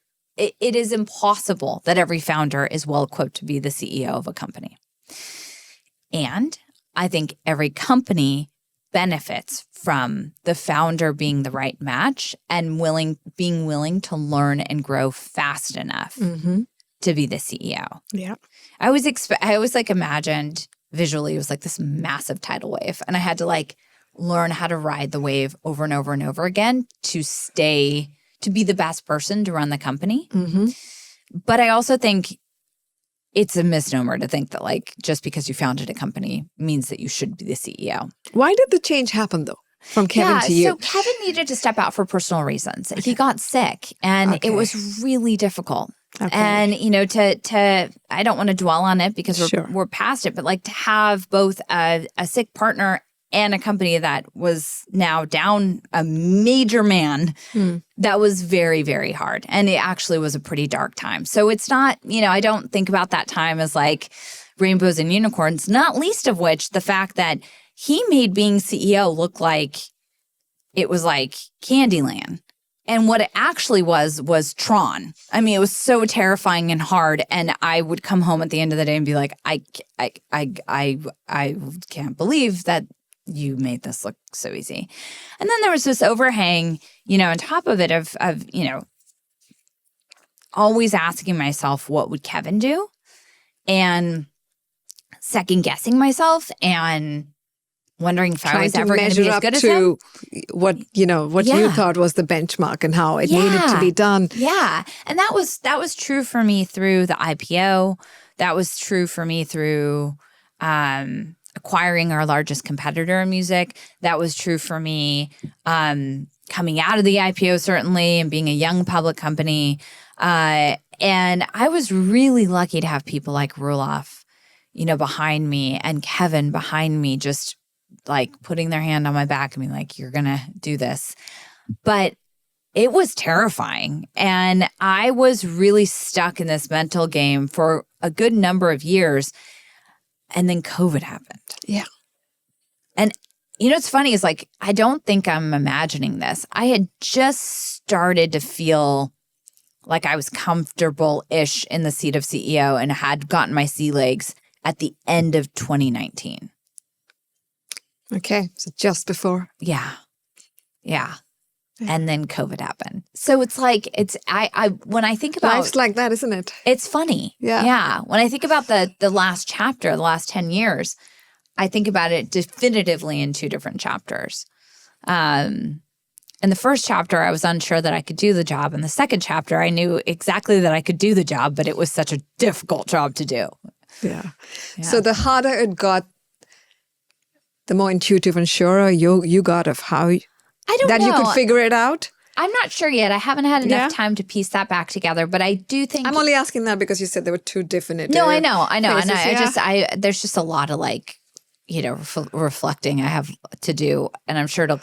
is impossible that every founder is well equipped to be the CEO of a company. And I think every company benefits from the founder being the right match and being willing to learn and grow fast enough to be the CEO. Yeah. I always imagined visually it was like this massive tidal wave, and I had to learn how to ride the wave over and over and over again to be the best person to run the company. Mm-hmm. But I also think it's a misnomer to think that just because you founded a company means that you should be the CEO. Why did the change happen though? From Kevin to you? So Kevin needed to step out for personal reasons. Okay. He got sick, and it was really difficult. Okay. And, I don't want to dwell on it because we're past it, but to have both a sick partner and a company that was now down a major man, that was very, very hard. And it actually was a pretty dark time. So it's not, I don't think about that time as rainbows and unicorns, not least of which the fact that he made being CEO look like it was like Candyland. And what it actually was Tron. I mean, it was so terrifying and hard. And I would come home at the end of the day and be like, I can't believe that you made this look so easy. And then there was this overhang, on top of it of always asking myself, what would Kevin do? And second guessing myself and wondering if I was ever going to be as good as him. What you thought was the benchmark and how it needed to be done. Yeah. And that was true for me through the IPO. That was true for me through acquiring our largest competitor in music. That was true for me. Coming out of the IPO, certainly, and being a young public company. And I was really lucky to have people like Roelof, behind me, and Kevin behind me, just like putting their hand on my back and being like, you're going to do this. But it was terrifying. And I was really stuck in this mental game for a good number of years. And then COVID happened. Yeah. And what's funny is like, I don't think I'm imagining this. I had just started to feel like I was comfortable-ish in the seat of CEO and had gotten my sea legs at the end of 2019. Okay. So just before. Yeah. And then COVID happened. So it's like, I when I think about— Life's like that, isn't it? It's funny. Yeah. When I think about the last chapter, the last 10 years, I think about it definitively in two different chapters. In the first chapter, I was unsure that I could do the job. In the second chapter, I knew exactly that I could do the job, but it was such a difficult job to do. Yeah. So the harder it got, the more intuitive and surer you got of how you could figure it out? I'm not sure yet. I haven't had enough time to piece that back together, but I do think— I'm only asking that because you said there were two definitive— No, I know. Phases, And there's just a lot of reflecting I have to do, and I'm sure it'll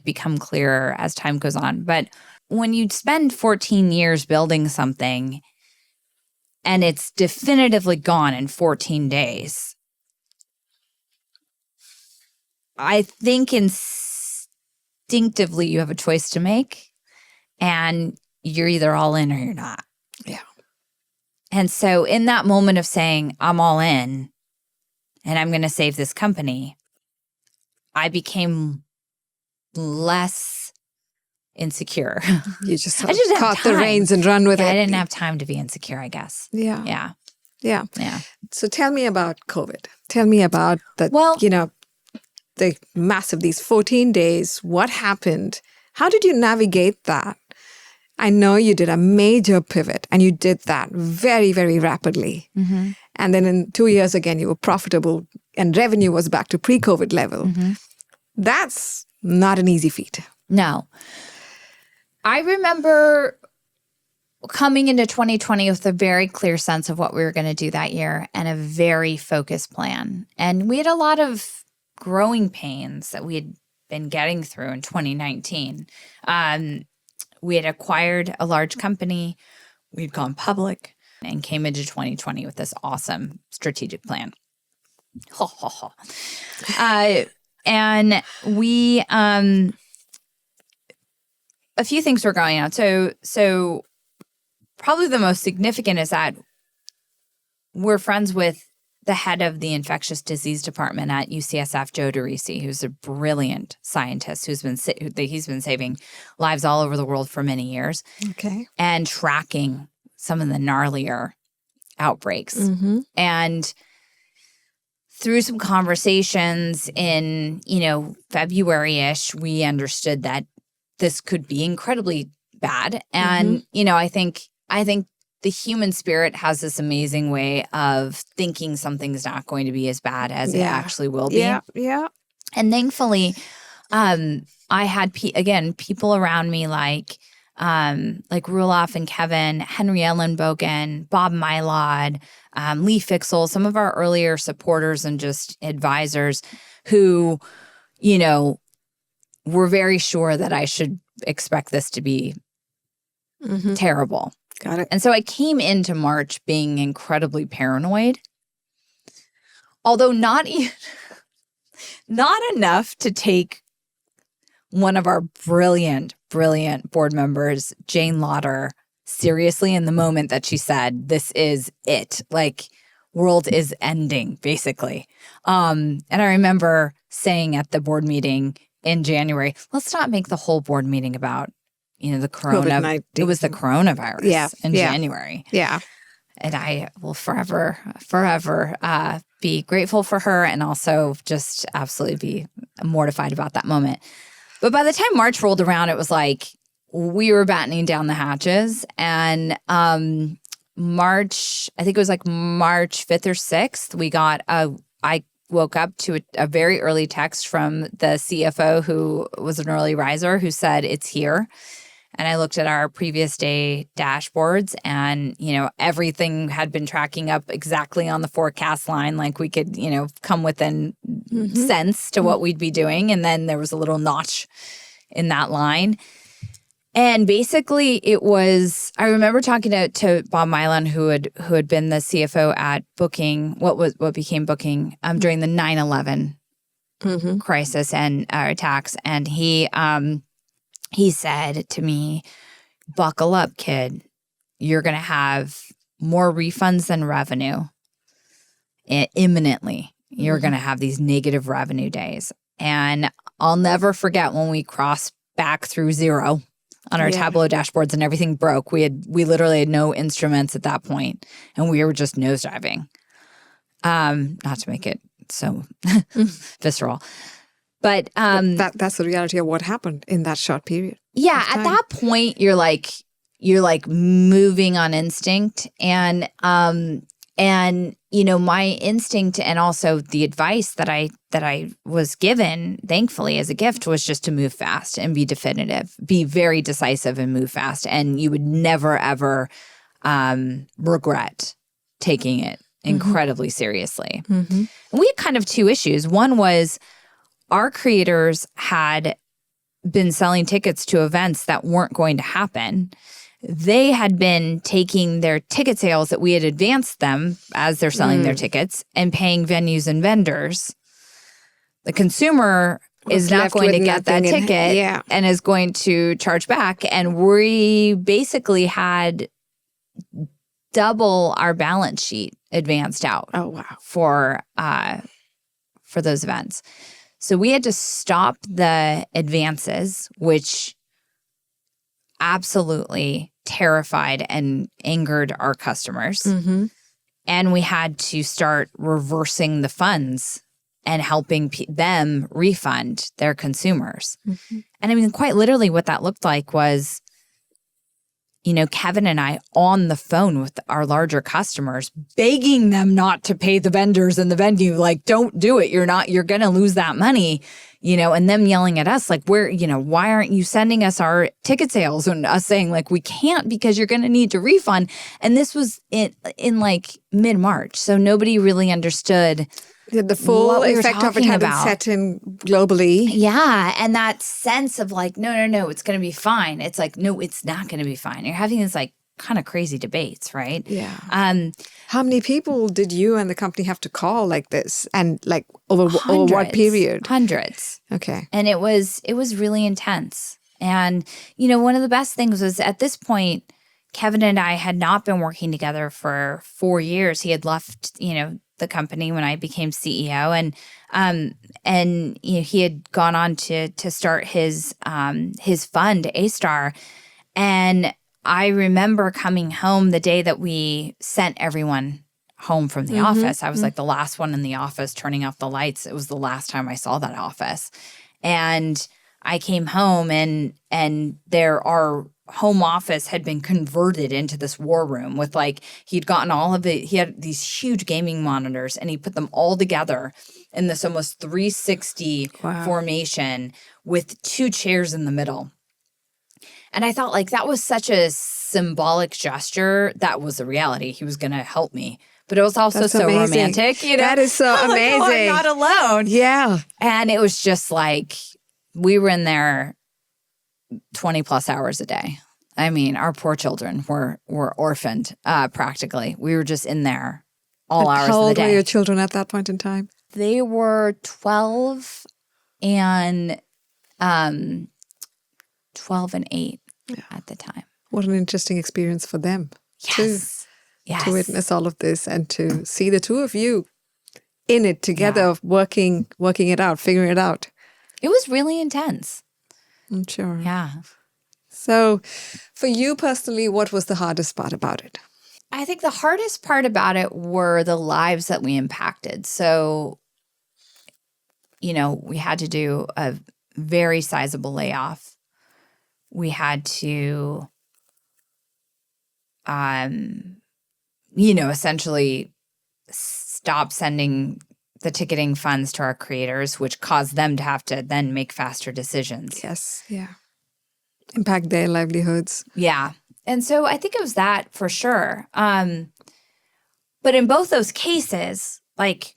become clearer as time goes on. But when you spend 14 years building something and it's definitively gone in 14 days, I think instinctively you have a choice to make, and you're either all in or you're not. Yeah. And so in that moment of saying, I'm all in and I'm going to save this company, I became less insecure. You just caught the reins and run with it. I didn't have time to be insecure, I guess. Yeah. Yeah. So tell me about COVID. Tell me about these 14 days. What happened? How did you navigate that? I know you did a major pivot, and you did that very, very rapidly. Mm-hmm. And then in 2 years, again, you were profitable and revenue was back to pre-COVID level. Mm-hmm. That's not an easy feat. No. I remember coming into 2020 with a very clear sense of what we were going to do that year and a very focused plan. And we had a lot of growing pains that we had been getting through in 2019. We had acquired a large company. We'd gone public and came into 2020 with this awesome strategic plan. And we, a few things were going on. So probably the most significant is that we're friends with the head of the infectious disease department at UCSF, Joe DeRisi, who's a brilliant scientist he's been saving lives all over the world for many years. Okay. And tracking some of the gnarlier outbreaks. Mm-hmm. And through some conversations in, February-ish, we understood that this could be incredibly bad. And, I think the human spirit has this amazing way of thinking something's not going to be as bad as it actually will be. Yeah. And thankfully, I had, people around me like Roelof and Kevin, Henry Ellenbogen, Bob Mylod, Lee Fixel, some of our earlier supporters and just advisors who, were very sure that I should expect this to be terrible. Got it. And so I came into March being incredibly paranoid, although not enough to take one of our brilliant board members, Jane Lauder, seriously in the moment that she said, this is it. Like, world is ending, basically. And I remember saying at the board meeting in January, let's not make the whole board meeting about the corona. It was the coronavirus in January. Yeah. And I will forever be grateful for her and also just absolutely be mortified about that moment. But by the time March rolled around, it was like we were battening down the hatches. And March, I think it was like March 5th or 6th, we got a I woke up to a very early text from the CFO, who was an early riser, who said, it's here. And I looked at our previous day dashboards, and, everything had been tracking up exactly on the forecast line. Like we could, come within sense to what we'd be doing. And then there was a little notch in that line. And basically it was, I remember talking to Bob Milan, who had been the CFO at Booking, what became Booking, during the 9/11 crisis and attacks. And he said to me, buckle up, kid. You're going to have more refunds than revenue imminently. You're going to have these negative revenue days. And I'll never forget when we crossed back through zero on our Tableau dashboards and everything broke. We literally had no instruments at that point, and we were just nosediving. Not to make it so visceral. But that's the reality of what happened in that short period. Yeah, at that point, you're like moving on instinct, and my instinct, and also the advice that I was given, thankfully, as a gift, was just to move fast and be definitive, be very decisive and move fast, and you would never ever regret taking it incredibly seriously. And we had kind of two issues. One was our creators had been selling tickets to events that weren't going to happen. They had been taking their ticket sales that we had advanced them as they're selling their tickets and paying venues and vendors. The consumer is not going to get that ticket and is going to charge back. And we basically had double our balance sheet advanced out. Oh, wow. For those events. So we had to stop the advances, which absolutely terrified and angered our customers. And we had to start reversing the funds and helping them refund their consumers. And I mean, quite literally what that looked like was, Kevin and I on the phone with our larger customers, begging them not to pay the vendors and the venue. Like, don't do it. You're going to lose that money, and them yelling at us, like, why aren't you sending us our ticket sales? And us saying, like, we can't because you're going to need to refund. And this was in like mid-March. So nobody really understood the full effect of it hadn't set in globally. Yeah. And that sense of like, no, it's going to be fine. It's like, no, it's not going to be fine. You're having this like kind of crazy debates, right? Yeah. How many people did you and the company have to call like this? And like over what period? Hundreds. Okay. And it was really intense. And, one of the best things was at this point, Kevin and I had not been working together for 4 years. He had left, the company when I became CEO, and he had gone on to start his fund, A-Star. And I remember coming home the day that we sent everyone home from the office. I was like the last one in the office turning off the lights. It was the last time I saw that office. And I came home and our home office had been converted into this war room with like, he'd gotten all of it. He had these huge gaming monitors and he put them all together in this almost 360 formation with 2 chairs in the middle. And I thought like that was such a symbolic gesture. That was the reality. He was going to help me. But it was also so romantic. That is so amazing. Like, I'm not alone. Yeah. And it was just like, we were in there 20 plus hours a day. I mean, our poor children were orphaned practically. We were just in there all hours of the day. How old were your children at that point in time? They were 12 and 8 at the time. What an interesting experience for them. Yes. To witness all of this and to see the two of you in it together, working it out, figuring it out. It was really intense. I'm sure. Yeah. So for you personally, what was the hardest part about it? I think the hardest part about it were the lives that we impacted. So, we had to do a very sizable layoff. We had to, essentially stop sending the ticketing funds to our creators, which caused them to have to then make faster decisions. Yes. Yeah. Impact their livelihoods. Yeah. And so I think it was that for sure. But in both those cases, like,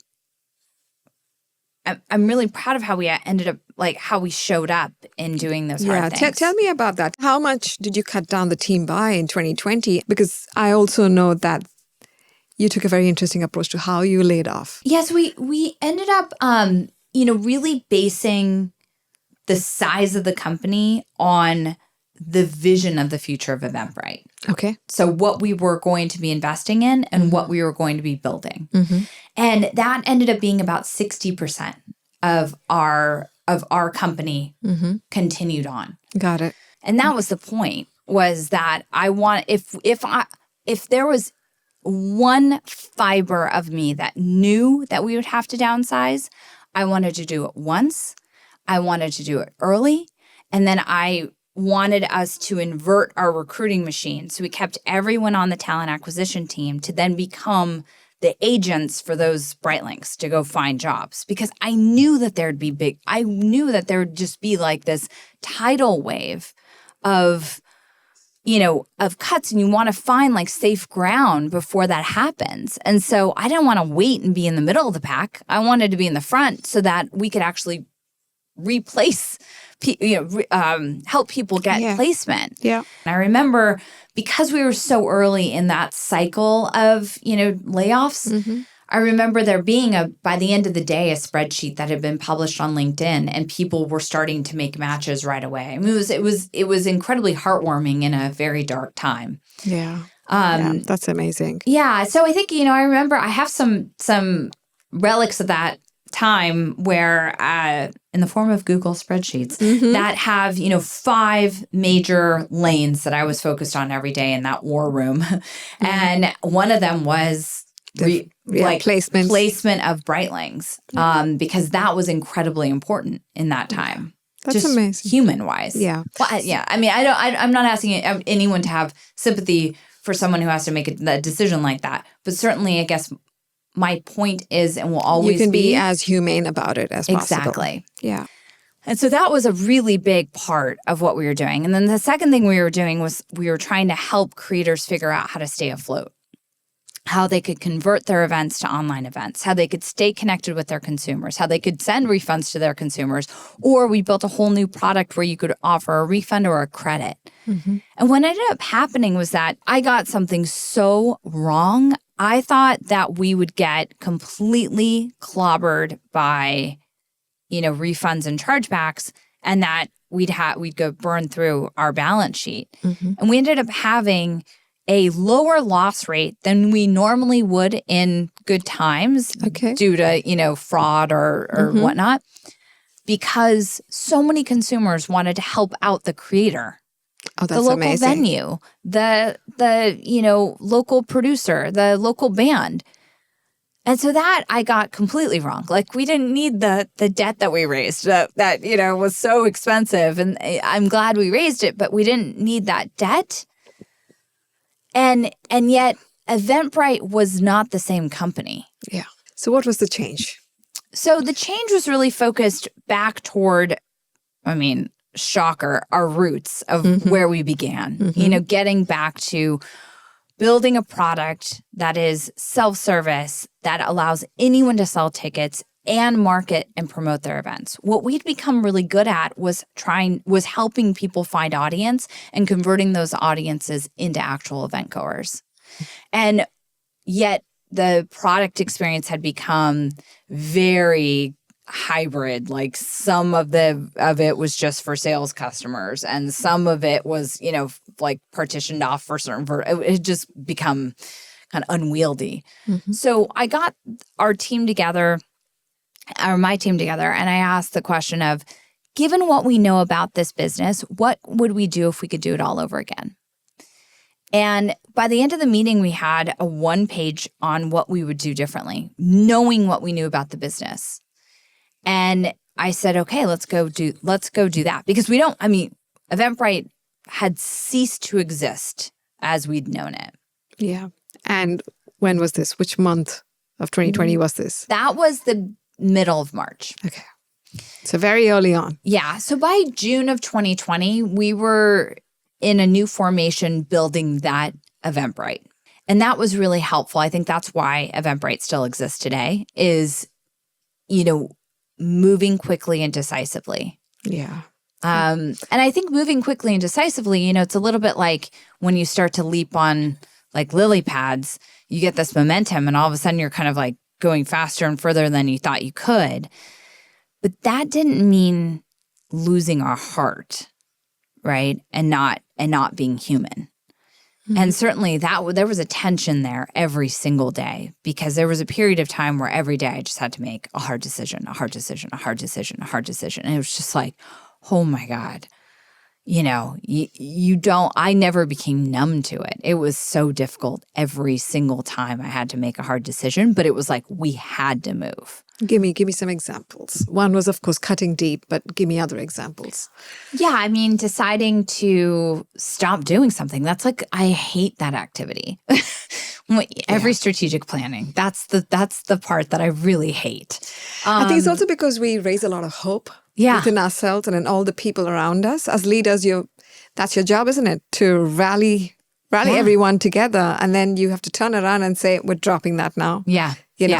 I'm really proud of how we ended up, like how we showed up in doing those hard things. Tell me about that. How much did you cut down the team by in 2020? Because I also know that you took a very interesting approach to how you laid off. Yes, we ended up, really basing the size of the company on the vision of the future of Eventbrite. Okay. So what we were going to be investing in and what we were going to be building. And that ended up being about 60% of our company continued on. Got it. And that was the point, was that I want, if there was one fiber of me that knew that we would have to downsize, I wanted to do it once. I wanted to do it early. And then I wanted us to invert our recruiting machine. So we kept everyone on the talent acquisition team to then become the agents for those Brightlinks to go find jobs. Because I knew that there'd be I knew that there would just be like this tidal wave of cuts, and you want to find like safe ground before that happens. And so I didn't want to wait and be in the middle of the pack. I wanted to be in the front so that we could actually replace help people get placement. Yeah. And I remember, because we were so early in that cycle of, layoffs, I remember there being by the end of the day, a spreadsheet that had been published on LinkedIn, and people were starting to make matches right away. I mean, it was incredibly heartwarming in a very dark time. Yeah. That's amazing. Yeah. So I think, I remember I have some relics of that time where in the form of Google spreadsheets that have 5 major lanes that I was focused on every day in that war room. And one of them was placement of Brightlings, because that was incredibly important in that time. That's just amazing. Human wise. Yeah. Well, yeah. I mean, I'm not asking anyone to have sympathy for someone who has to make a decision like that. But certainly, I guess my point is, and will always you can be as humane about it as possible. Exactly. Yeah. And so that was a really big part of what we were doing. And then the second thing we were doing was we were trying to help creators figure out how to stay afloat, how they could convert their events to online events, how they could stay connected with their consumers, how they could send refunds to their consumers, or we built a whole new product where you could offer a refund or a credit. And what ended up happening was that I got something so wrong. I thought that we would get completely clobbered by, refunds and chargebacks, and that we'd go burn through our balance sheet. And we ended up having a lower loss rate than we normally would in good times due to, fraud or whatnot, because so many consumers wanted to help out the creator. Oh, that's the local amazing. venue, the local producer, the local band. And so that I got completely wrong. Like, we didn't need the debt that we raised that was so expensive. And I'm glad we raised it, but we didn't need that debt. And yet Eventbrite was not the same company. Yeah. So what was the change? So the change was really focused back toward, shocker, our roots of where we began, getting back to building a product that is self-service, that allows anyone to sell tickets and market and promote their events. What we'd become really good at was helping people find audience and converting those audiences into actual event goers. And yet the product experience had become very hybrid. Like, some of it was just for sales customers, and some of it was, partitioned off for certain. It had just become kind of unwieldy. So I got my team together, and I asked the question of, given what we know about this business, what would we do if we could do it all over again? And by the end of the meeting, we had a 1-page on what we would do differently, knowing what we knew about the business. And I said, okay, let's go do that. Because Eventbrite had ceased to exist as we'd known it. Yeah. And when was this? Which month of 2020 was this? That was the middle of March. Okay. So very early on. Yeah. So by June of 2020, we were in a new formation building that Eventbrite. And that was really helpful. I think that's why Eventbrite still exists today is, moving quickly and decisively. Yeah. And I think moving quickly and decisively, it's a little bit like when you start to leap on like lily pads, you get this momentum and all of a sudden you're kind of like going faster and further than you thought you could. But that didn't mean losing our heart, right? And not being human. And certainly there was a tension there every single day because there was a period of time where every day I just had to make a hard decision, a hard decision, a hard decision, a hard decision. And it was just like, oh my God, I never became numb to it. It was so difficult every single time I had to make a hard decision, but it was like we had to move. Give me some examples. One was, of course, cutting deep, but give me other examples. Yeah, I mean, deciding to stop doing something. That's like, I hate that activity. Every strategic planning. That's the part that I really hate. I think it's also because we raise a lot of hope within ourselves and in all the people around us. As leaders, that's your job, isn't it? To rally everyone together. And then you have to turn around and say, we're dropping that now. Yeah.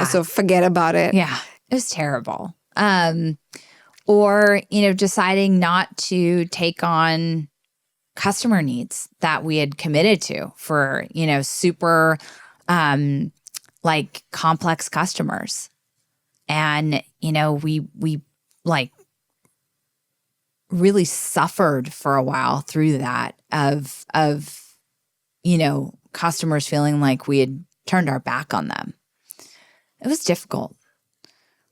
So forget about it. Yeah. It was terrible. Or, deciding not to take on customer needs that we had committed to for, super like complex customers. And, we like really suffered for a while through that of customers feeling like we had turned our back on them. It was difficult.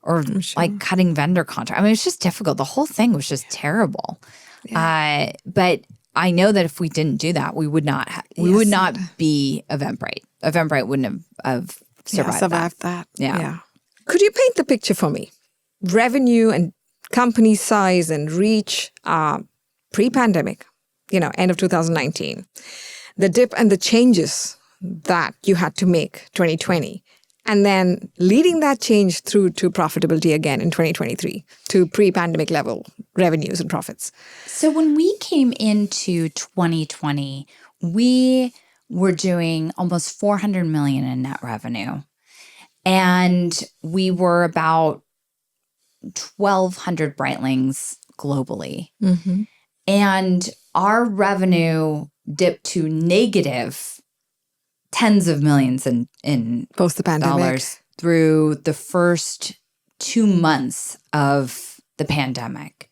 Or like cutting vendor contract. I mean, it was just difficult. The whole thing was just terrible. Yeah. But I know that if we didn't do that, we would not be Eventbrite. Eventbrite wouldn't have survived that. Yeah. Could you paint the picture for me? Revenue and company size and reach pre-pandemic, end of 2019. The dip and the changes that you had to make 2020. And then leading that change through to profitability again in 2023 to pre-pandemic level revenues and profits. So when we came into 2020, we were doing almost $400 million in net revenue. And we were about 1,200 Brightlings globally. Mm-hmm. And our revenue dipped to negative tens of millions in post the pandemic dollars through the first 2 months of the pandemic.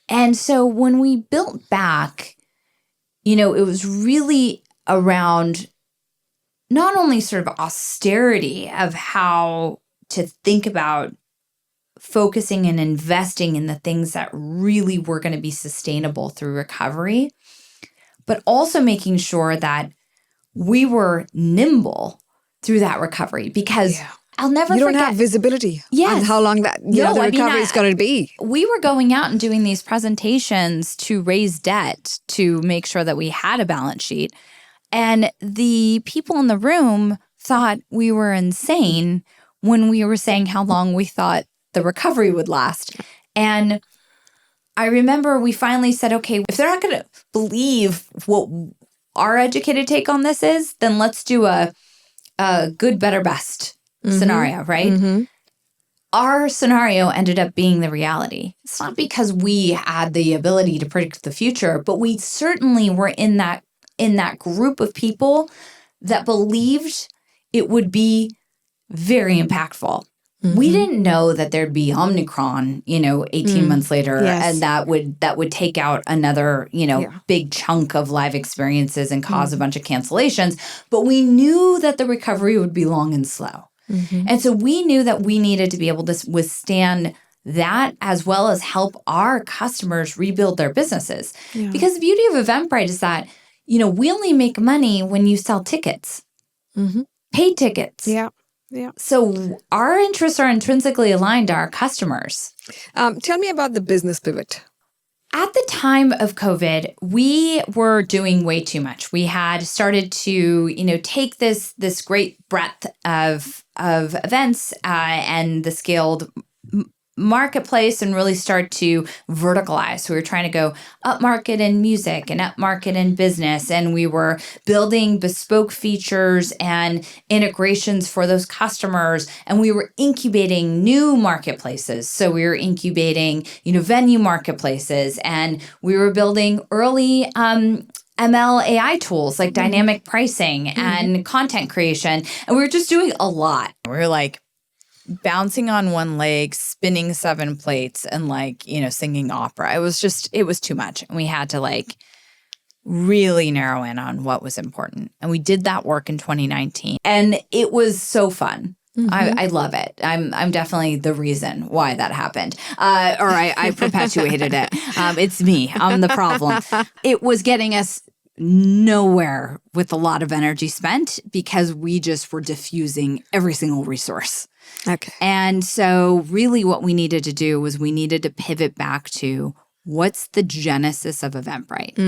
And so when we built back, it was really around not only sort of austerity of how to think about focusing and investing in the things that really were going to be sustainable through recovery, but also making sure that we were nimble through that recovery because I'll never forget. You don't have visibility on how long that the recovery is going to be. We were going out and doing these presentations to raise debt to make sure that we had a balance sheet. And the people in the room thought we were insane when we were saying how long we thought the recovery would last. And I remember we finally said, okay, if they're not going to believe what our educated take on this is, then let's do a good, better, best scenario, right? Mm-hmm. Our scenario ended up being the reality. It's not because we had the ability to predict the future, but we certainly were in that group of people that believed it would be very impactful. Mm-hmm. We didn't know that there'd be Omicron, 18 months later, and that would take out another, big chunk of live experiences and cause a bunch of cancellations. But we knew that the recovery would be long and slow. Mm-hmm. And so we knew that we needed to be able to withstand that as well as help our customers rebuild their businesses. Yeah. Because the beauty of Eventbrite is that, we only make money when you sell tickets, paid tickets. Yeah. Yeah. So our interests are intrinsically aligned to our customers. Tell me about the business pivot. At the time of COVID, we were doing way too much. We had started to, take this great breadth of events and the scaled marketplace and really start to verticalize. So we were trying to go upmarket in music and upmarket in business. And we were building bespoke features and integrations for those customers. And we were incubating new marketplaces. So we were incubating, venue marketplaces, and we were building early ML AI tools like dynamic pricing and content creation. And we were just doing a lot. We were like, bouncing on one leg, spinning 7 plates, and singing opera. It was too much. And we had to really narrow in on what was important. And we did that work in 2019. And it was so fun. I love it. I'm definitely the reason why that happened. Or I perpetuated it. It's me. I'm the problem. It was getting us nowhere with a lot of energy spent because we just were diffusing every single resource. Okay. And so really what we needed to do was we needed to pivot back to what's the genesis of Eventbrite.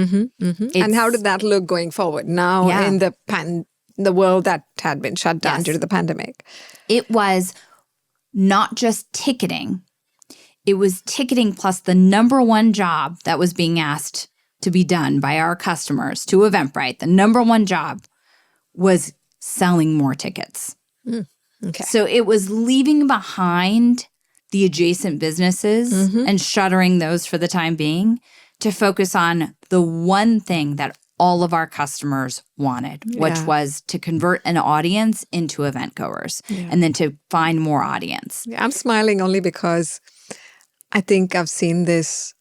And how did that look going forward now in the world that had been shut down due to the pandemic? It was not just ticketing. It was ticketing plus the number one job that was being asked to be done by our customers to Eventbrite. The number one job was selling more tickets. Okay. So it was leaving behind the adjacent businesses and shuttering those for the time being to focus on the one thing that all of our customers wanted, which was to convert an audience into event goers and then to find more audience. I'm smiling only because I think I've seen this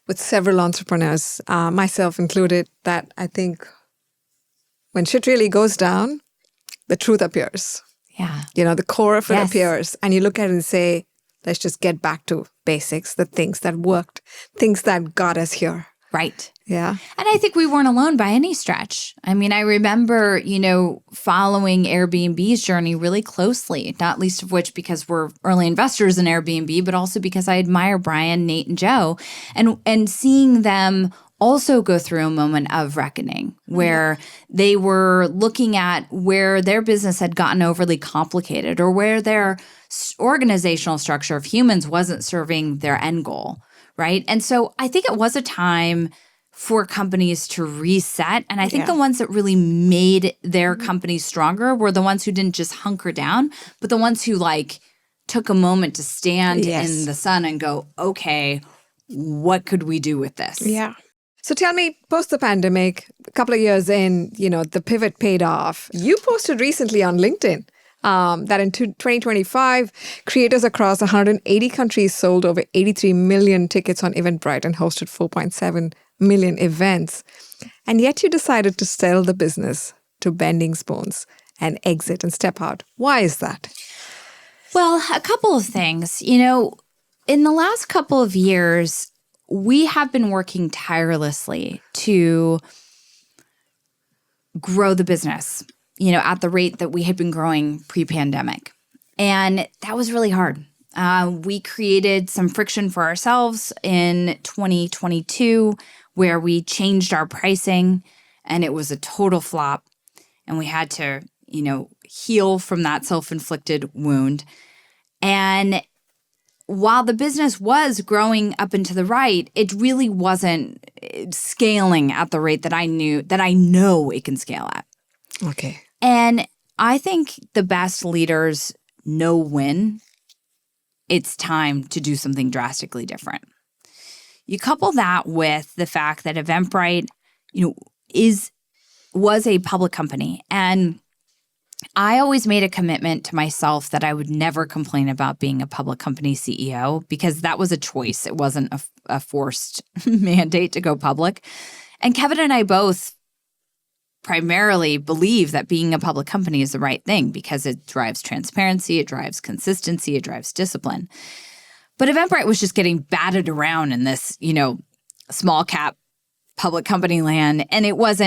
with several entrepreneurs, myself included, that I think when shit really goes down, the truth appears. Yeah. The core of it appears. And you look at it and say, let's just get back to basics, the things that worked, things that got us here. Right. Yeah. And I think we weren't alone by any stretch. I mean, I remember, following Airbnb's journey really closely, not least of which because we're early investors in Airbnb, but also because I admire Brian, Nate, and Joe, and seeing them also go through a moment of reckoning where they were looking at where their business had gotten overly complicated or where their organizational structure of humans wasn't serving their end goal, right? And so I think it was a time for companies to reset. And I think the ones that really made their companies stronger were the ones who didn't just hunker down, but the ones who took a moment to stand in the sun and go, okay, what could we do with this? Yeah. So tell me, post the pandemic, a couple of years in, the pivot paid off. You posted recently on LinkedIn that in 2025, creators across 180 countries sold over 83 million tickets on Eventbrite and hosted 4.7 million events. And yet you decided to sell the business to Bending Spoons and exit and step out. Why is that? Well, a couple of things. In the last couple of years, we have been working tirelessly to grow the business, at the rate that we had been growing pre-pandemic. And that was really hard. We created some friction for ourselves in 2022 where we changed our pricing and it was a total flop. And we had to, heal from that self-inflicted wound. And while the business was growing up and to the right, it really wasn't scaling at the rate that I know it can scale at. Okay. And I think the best leaders know when it's time to do something drastically different. You couple that with the fact that Eventbrite, was a public company. And I always made a commitment to myself that I would never complain about being a public company CEO because that was a choice. It wasn't a forced mandate to go public. And Kevin and I both primarily believe that being a public company is the right thing because it drives transparency, it drives consistency, it drives discipline. But Eventbrite was just getting batted around in this, small cap public company land. And it was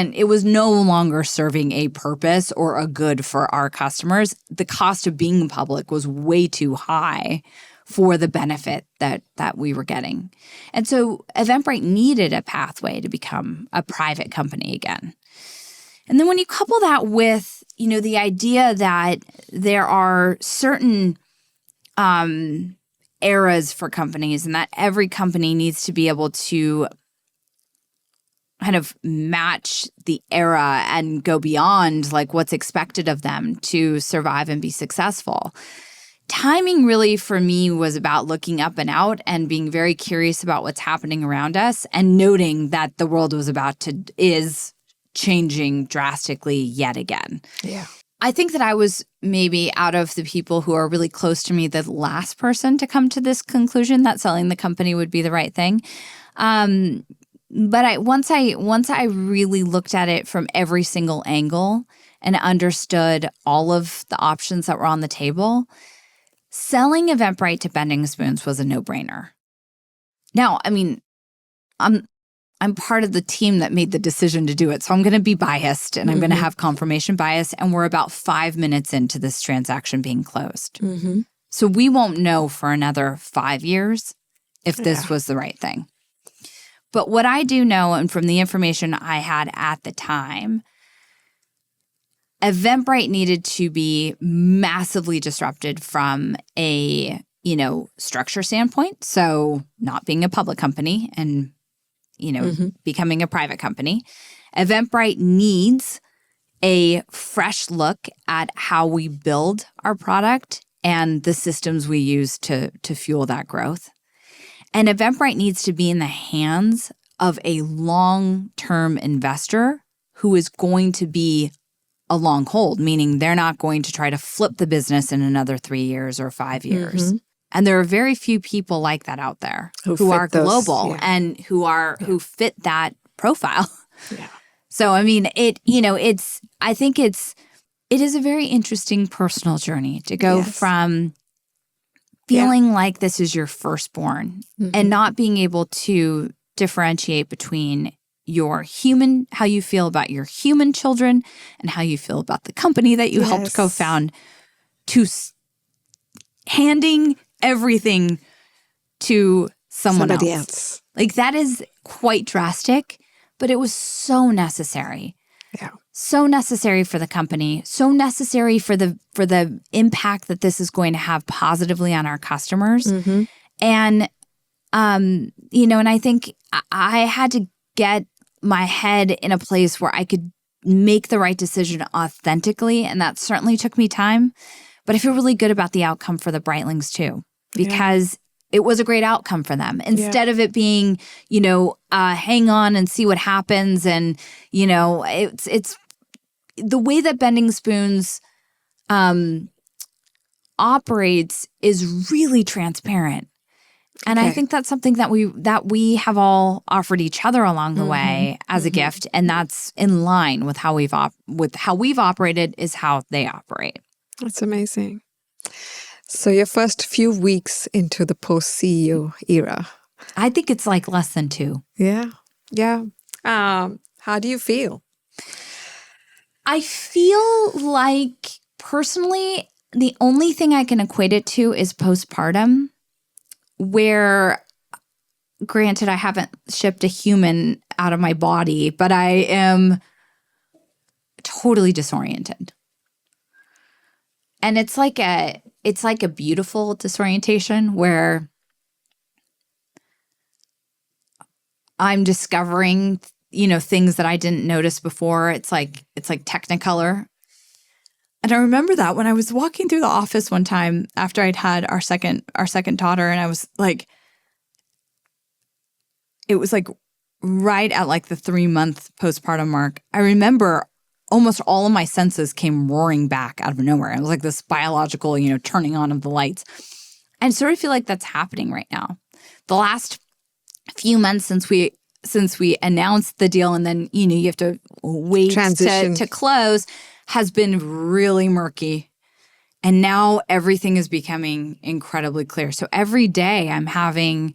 no longer serving a purpose or a good for our customers. The cost of being public was way too high for the benefit that we were getting. And so Eventbrite needed a pathway to become a private company again. And then when you couple that with, the idea that there are certain eras for companies, and that every company needs to be able to kind of match the era and go beyond like what's expected of them to survive and be successful. Timing really for me was about looking up and out and being very curious about what's happening around us and noting that the world is changing drastically yet again. Yeah. I think that I was maybe out of the people who are really close to me, the last person to come to this conclusion that selling the company would be the right thing. But once I really looked at it from every single angle and understood all of the options that were on the table, selling Eventbrite to Bending Spoons was a no-brainer. Now, I mean, I'm part of the team that made the decision to do it, so I'm going to be biased and I'm going to have confirmation bias, and we're about 5 minutes into this transaction being closed. So we won't know for another 5 years if this was the right thing. But what I do know, and from the information I had at the time, Eventbrite needed to be massively disrupted from a, structure standpoint. So not being a public company and, becoming a private company. Eventbrite needs a fresh look at how we build our product and the systems we use to fuel that growth. And Eventbrite needs to be in the hands of a long-term investor who is going to be a long hold, meaning they're not going to try to flip the business in another 3 years or 5 years. And there are very few people like that out there who are global and who fit that profile. Yeah. So, I mean, it is a very interesting personal journey to go from feeling like this is your firstborn and not being able to differentiate between how you feel about your human children and how you feel about the company that you helped co-found, to handing everything to somebody else. Like, that is quite drastic, but it was so necessary. Yeah. So necessary for the company, so necessary for the impact that this is going to have positively on our customers. And, and I think I had to get my head in a place where I could make the right decision authentically. And that certainly took me time. But I feel really good about the outcome for the Brightlings too, because it was a great outcome for them. Instead of it being, hang on and see what happens. And, it's the way that Bending Spoons operates is really transparent. And I think that's something that we have all offered each other along the way as a gift, and that's in line with how we've operated is how they operate. That's amazing. So your first few weeks into the post-CEO era. I think it's like less than 2. Yeah. Yeah. How do you feel? I feel like, personally, the only thing I can equate it to is postpartum, where, granted, I haven't shipped a human out of my body, but I am totally disoriented. And it's like a beautiful disorientation where I'm discovering, things that I didn't notice before. It's like Technicolor. And I remember that when I was walking through the office one time after I'd had our second daughter, and I was like, it was like right at like the 3-month postpartum mark. I remember almost all of my senses came roaring back out of nowhere. It was like this biological, turning on of the lights. And I sort of feel like that's happening right now. The last few months since we announced the deal, and then, you have to wait to close, has been really murky. And now everything is becoming incredibly clear. So every day I'm having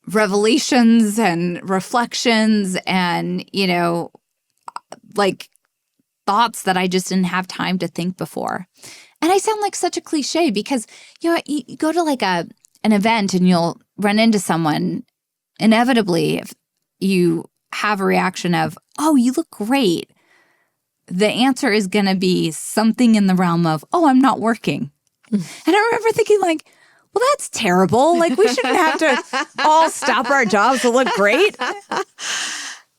revelations and reflections and, like thoughts that I just didn't have time to think before. And I sound like such a cliche because, you go to like an event and you'll run into someone. Inevitably, if you have a reaction of, oh, you look great, the answer is going to be something in the realm of, oh, I'm not working. And I remember thinking like, well, that's terrible. Like, we shouldn't have to all stop our jobs to look great.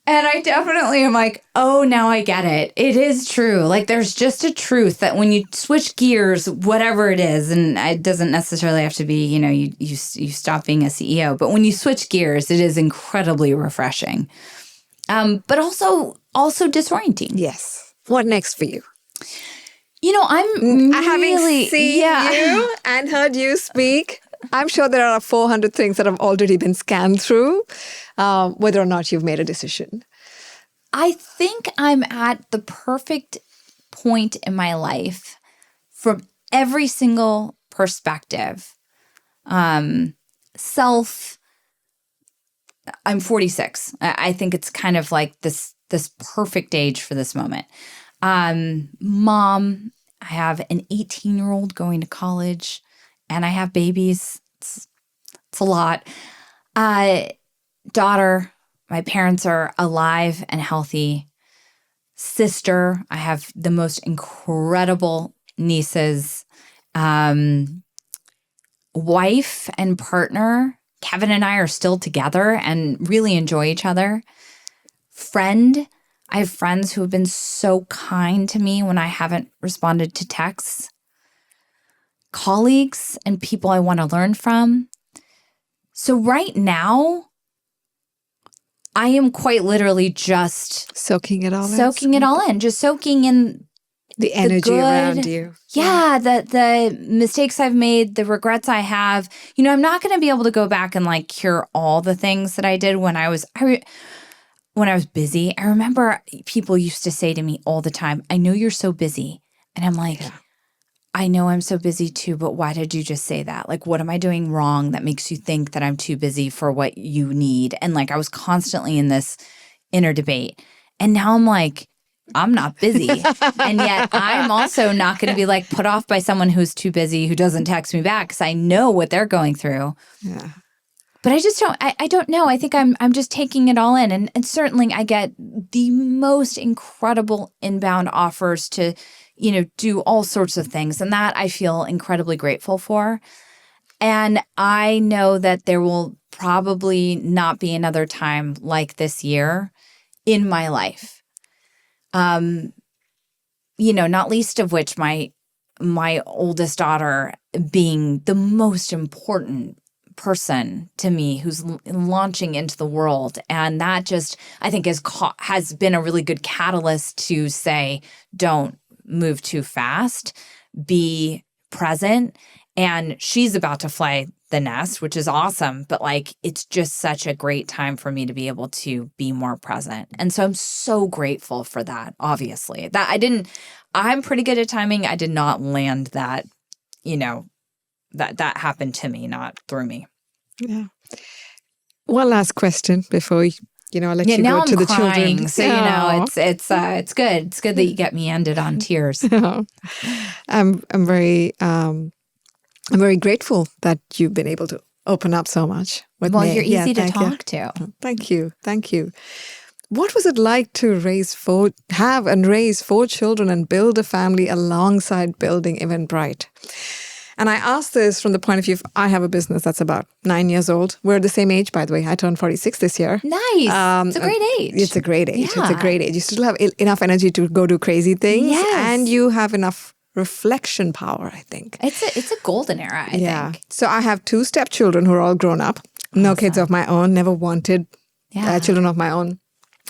And I definitely am like, oh, now I get it. It is true. Like, there's just a truth that when you switch gears, whatever it is, and it doesn't necessarily have to be, you stop being a CEO, but when you switch gears, it is incredibly refreshing. But also disorienting. Yes. What next for you? I'm Having really seen you and heard you speak, I'm sure there are 400 things that have already been scanned through, whether or not you've made a decision. I think I'm at the perfect point in my life from every single perspective. I'm 46. I think it's kind of like this perfect age for this moment. Mom, I have an 18-year-old going to college, and I have babies. It's a lot. Daughter, my parents are alive and healthy. Sister, I have the most incredible nieces. Wife and partner, Kevin and I are still together and really enjoy each other. Friend, I have friends who have been so kind to me when I haven't responded to texts. Colleagues and people I want to learn from. So right now, I am quite literally just soaking it all in, just soaking in the energy around you. Yeah, the mistakes I've made, the regrets I have. I'm not going to be able to go back and like cure all the things that I did when I was busy. I remember people used to say to me all the time, I know you're so busy. And I'm like, I know I'm so busy too, but why did you just say that? Like, what am I doing wrong that makes you think that I'm too busy for what you need? And like, I was constantly in this inner debate. And now I'm like, I'm not busy. And yet I'm also not going to be like put off by someone who's too busy, who doesn't text me back, because I know what they're going through. Yeah. But I just don't know. I think I'm just taking it all in. And certainly I get the most incredible inbound offers to, do all sorts of things. And that I feel incredibly grateful for. And I know that there will probably not be another time like this year in my life. Not least of which my oldest daughter being the most important person to me who's launching into the world. And that just, I think, has been a really good catalyst to say, don't move too fast, be present. And she's about to fly the nest, which is awesome. But like, it's just such a great time for me to be able to be more present. And so I'm so grateful for that, obviously. I'm pretty good at timing. I did not land that, that happened to me, not through me. Yeah. One last question before I'll let you now go to I'm the crying, children. So it's good. It's good that you get me ended on tears. I'm very grateful that you've been able to open up so much with me. Well, you're easy to talk to. Thank you. What was it like to raise 4 children and build a family alongside building Eventbrite? And I ask this from the point of view of I have a business that's about 9 years old. We're the same age, by the way. I turned 46 this year. Nice. It's a great age. It's a great age. Yeah. It's a great age. You still have enough energy to go do crazy things. Yes. And you have enough reflection power, I think. It's a golden era, I think. So I have 2 stepchildren who are all grown up. No kids of my own. Never wanted children of my own.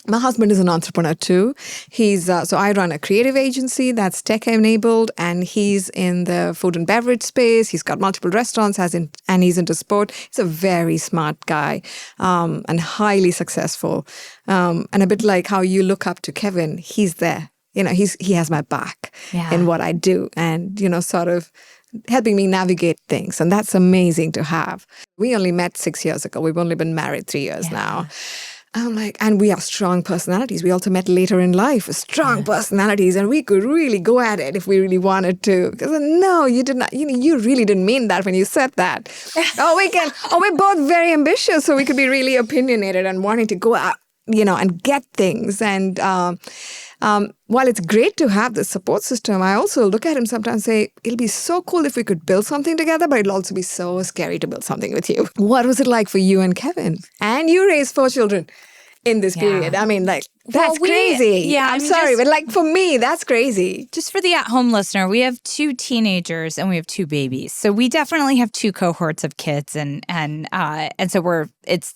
My husband is an entrepreneur too. So I run a creative agency that's tech-enabled, and he's in the food and beverage space. He's got multiple restaurants, and he's into sport. He's a very smart guy and highly successful. And a bit like how you look up to Kevin, he's there. He has my back in what I do, and sort of helping me navigate things. And that's amazing to have. We only met 6 years ago. We've only been married 3 years now. I'm like, and we have strong personalities. We also met later in life with strong personalities, and we could really go at it if we really wanted to. Because no, you did not. You really didn't mean that when you said that. We're both very ambitious, so we could be really opinionated and wanting to go out, and get things. And while it's great to have this support system, I also look at him sometimes and say, it'll be so cool if we could build something together, but it'll also be so scary to build something with you. What was it like for you and Kevin? And you raised 4 children in this period. I mean, like, that's crazy. Yeah, I'm sorry, but like for me, that's crazy. Just for the at-home listener, we have 2 teenagers and we have 2 babies. So we definitely have 2 cohorts of kids, and so it's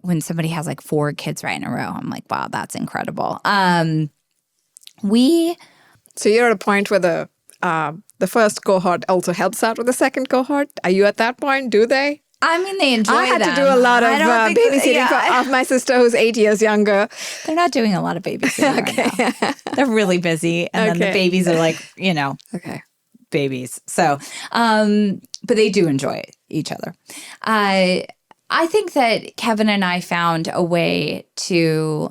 when somebody has like 4 kids right in a row, I'm like, wow, that's incredible. So you're at a point where the first cohort also helps out with the second cohort. Are you at that point? Do they? I mean, they enjoy I had them. to do a lot of babysitting of my sister who's 8 years younger. They're not doing a lot of babysitting right now. They're really busy. And then the babies are like, babies. So, but they do enjoy each other. I think that Kevin and I found a way to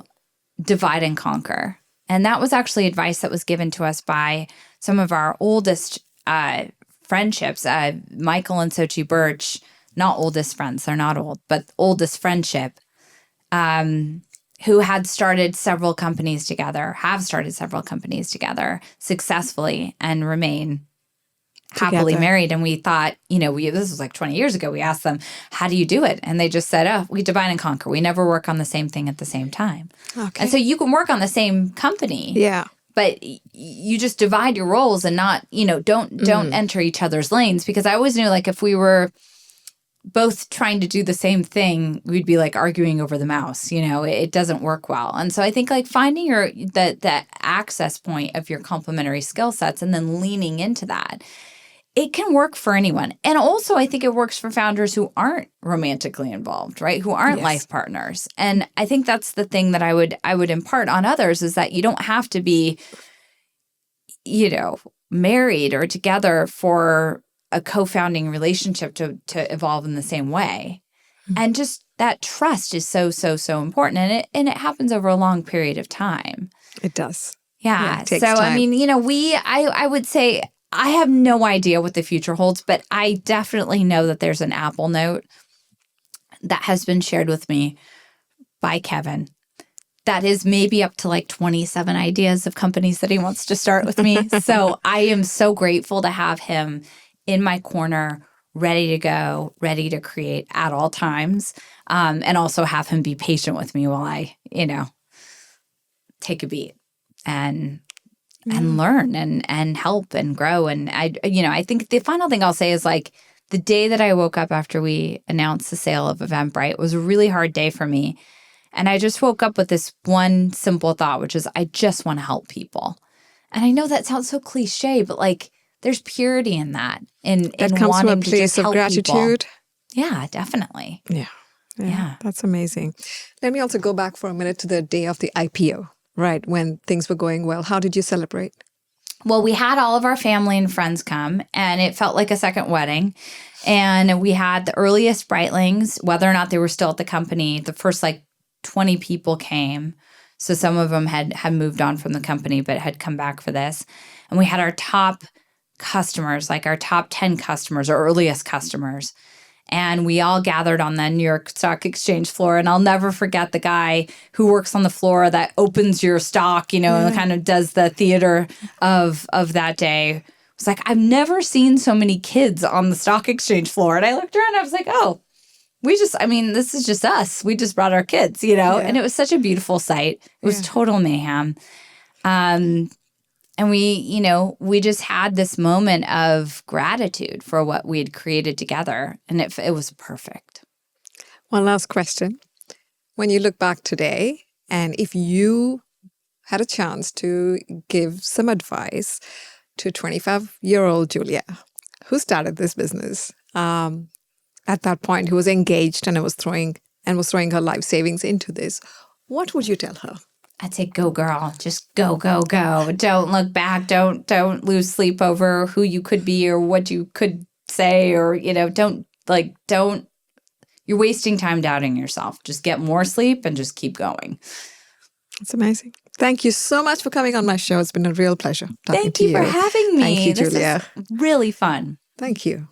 divide and conquer. And that was actually advice that was given to us by some of our oldest friendships. Michael and Sochi Birch, not oldest friends, they're not old, but oldest friendship, who had started several companies together, have started several companies together successfully and remain happily married. And we thought, this was like 20 years ago, we asked them, how do you do it? And they just said, we divide and conquer. We never work on the same thing at the same time. Okay. And so you can work on the same company. Yeah. But you just divide your roles and not, don't enter each other's lanes. Because I always knew, like, if we were both trying to do the same thing, we'd be like arguing over the mouse. It doesn't work well. And so I think like finding the access point of your complementary skill sets and then leaning into that, it can work for anyone. And also I think it works for founders who aren't romantically involved, right? Who aren't life partners. And I think that's the thing that I would impart on others, is that you don't have to be, married or together for a co-founding relationship to evolve in the same way. Mm-hmm. And just that trust is so, so, so important. And it happens over a long period of time. It does. Yeah. It takes so, time. I mean, I would say I have no idea what the future holds, but I definitely know that there's an Apple Note that has been shared with me by Kevin that is maybe up to like 27 ideas of companies that he wants to start with me. So I am so grateful to have him in my corner, ready to go, ready to create at all times, and also have him be patient with me while I, take a beat and learn and help and grow. And I think the final thing I'll say is, like, the day that I woke up after we announced the sale of Eventbrite was a really hard day for me. And I just woke up with this one simple thought, which is I just want to help people. And I know that sounds so cliche, but like, there's purity in that. In comes wanting from a to place just of help gratitude. People. Yeah, definitely. Yeah. That's amazing. Let me also go back for a minute to the day of the IPO, right? When things were going well. How did you celebrate? Well, we had all of our family and friends come, and it felt like a second wedding. And we had the earliest Brightlings, whether or not they were still at the company. The first 20 people came. So some of them had moved on from the company, but had come back for this. And we had our top customers, like our top 10 customers, our earliest customers. And we all gathered on the New York Stock Exchange floor. And I'll never forget the guy who works on the floor that opens your stock, and kind of does the theater of that day. It's like, I've never seen so many kids on the stock exchange floor. And I looked around and I was like, oh, this is just us. We just brought our kids, and it was such a beautiful sight. It was total mayhem. And we just had this moment of gratitude for what we had created together. And it was perfect. One last question. When you look back today, and if you had a chance to give some advice to 25-year-old Julia, who started this business at that point, who was engaged and was throwing her life savings into this, what would you tell her? I'd say, go girl, just go, go, go. Don't look back. Don't lose sleep over who you could be or what you could say, or, don't, you're wasting time doubting yourself. Just get more sleep and just keep going. It's amazing. Thank you so much for coming on my show. It's been a real pleasure talking to you. Thank you for having me. Thank you, Julia. This is really fun. Thank you.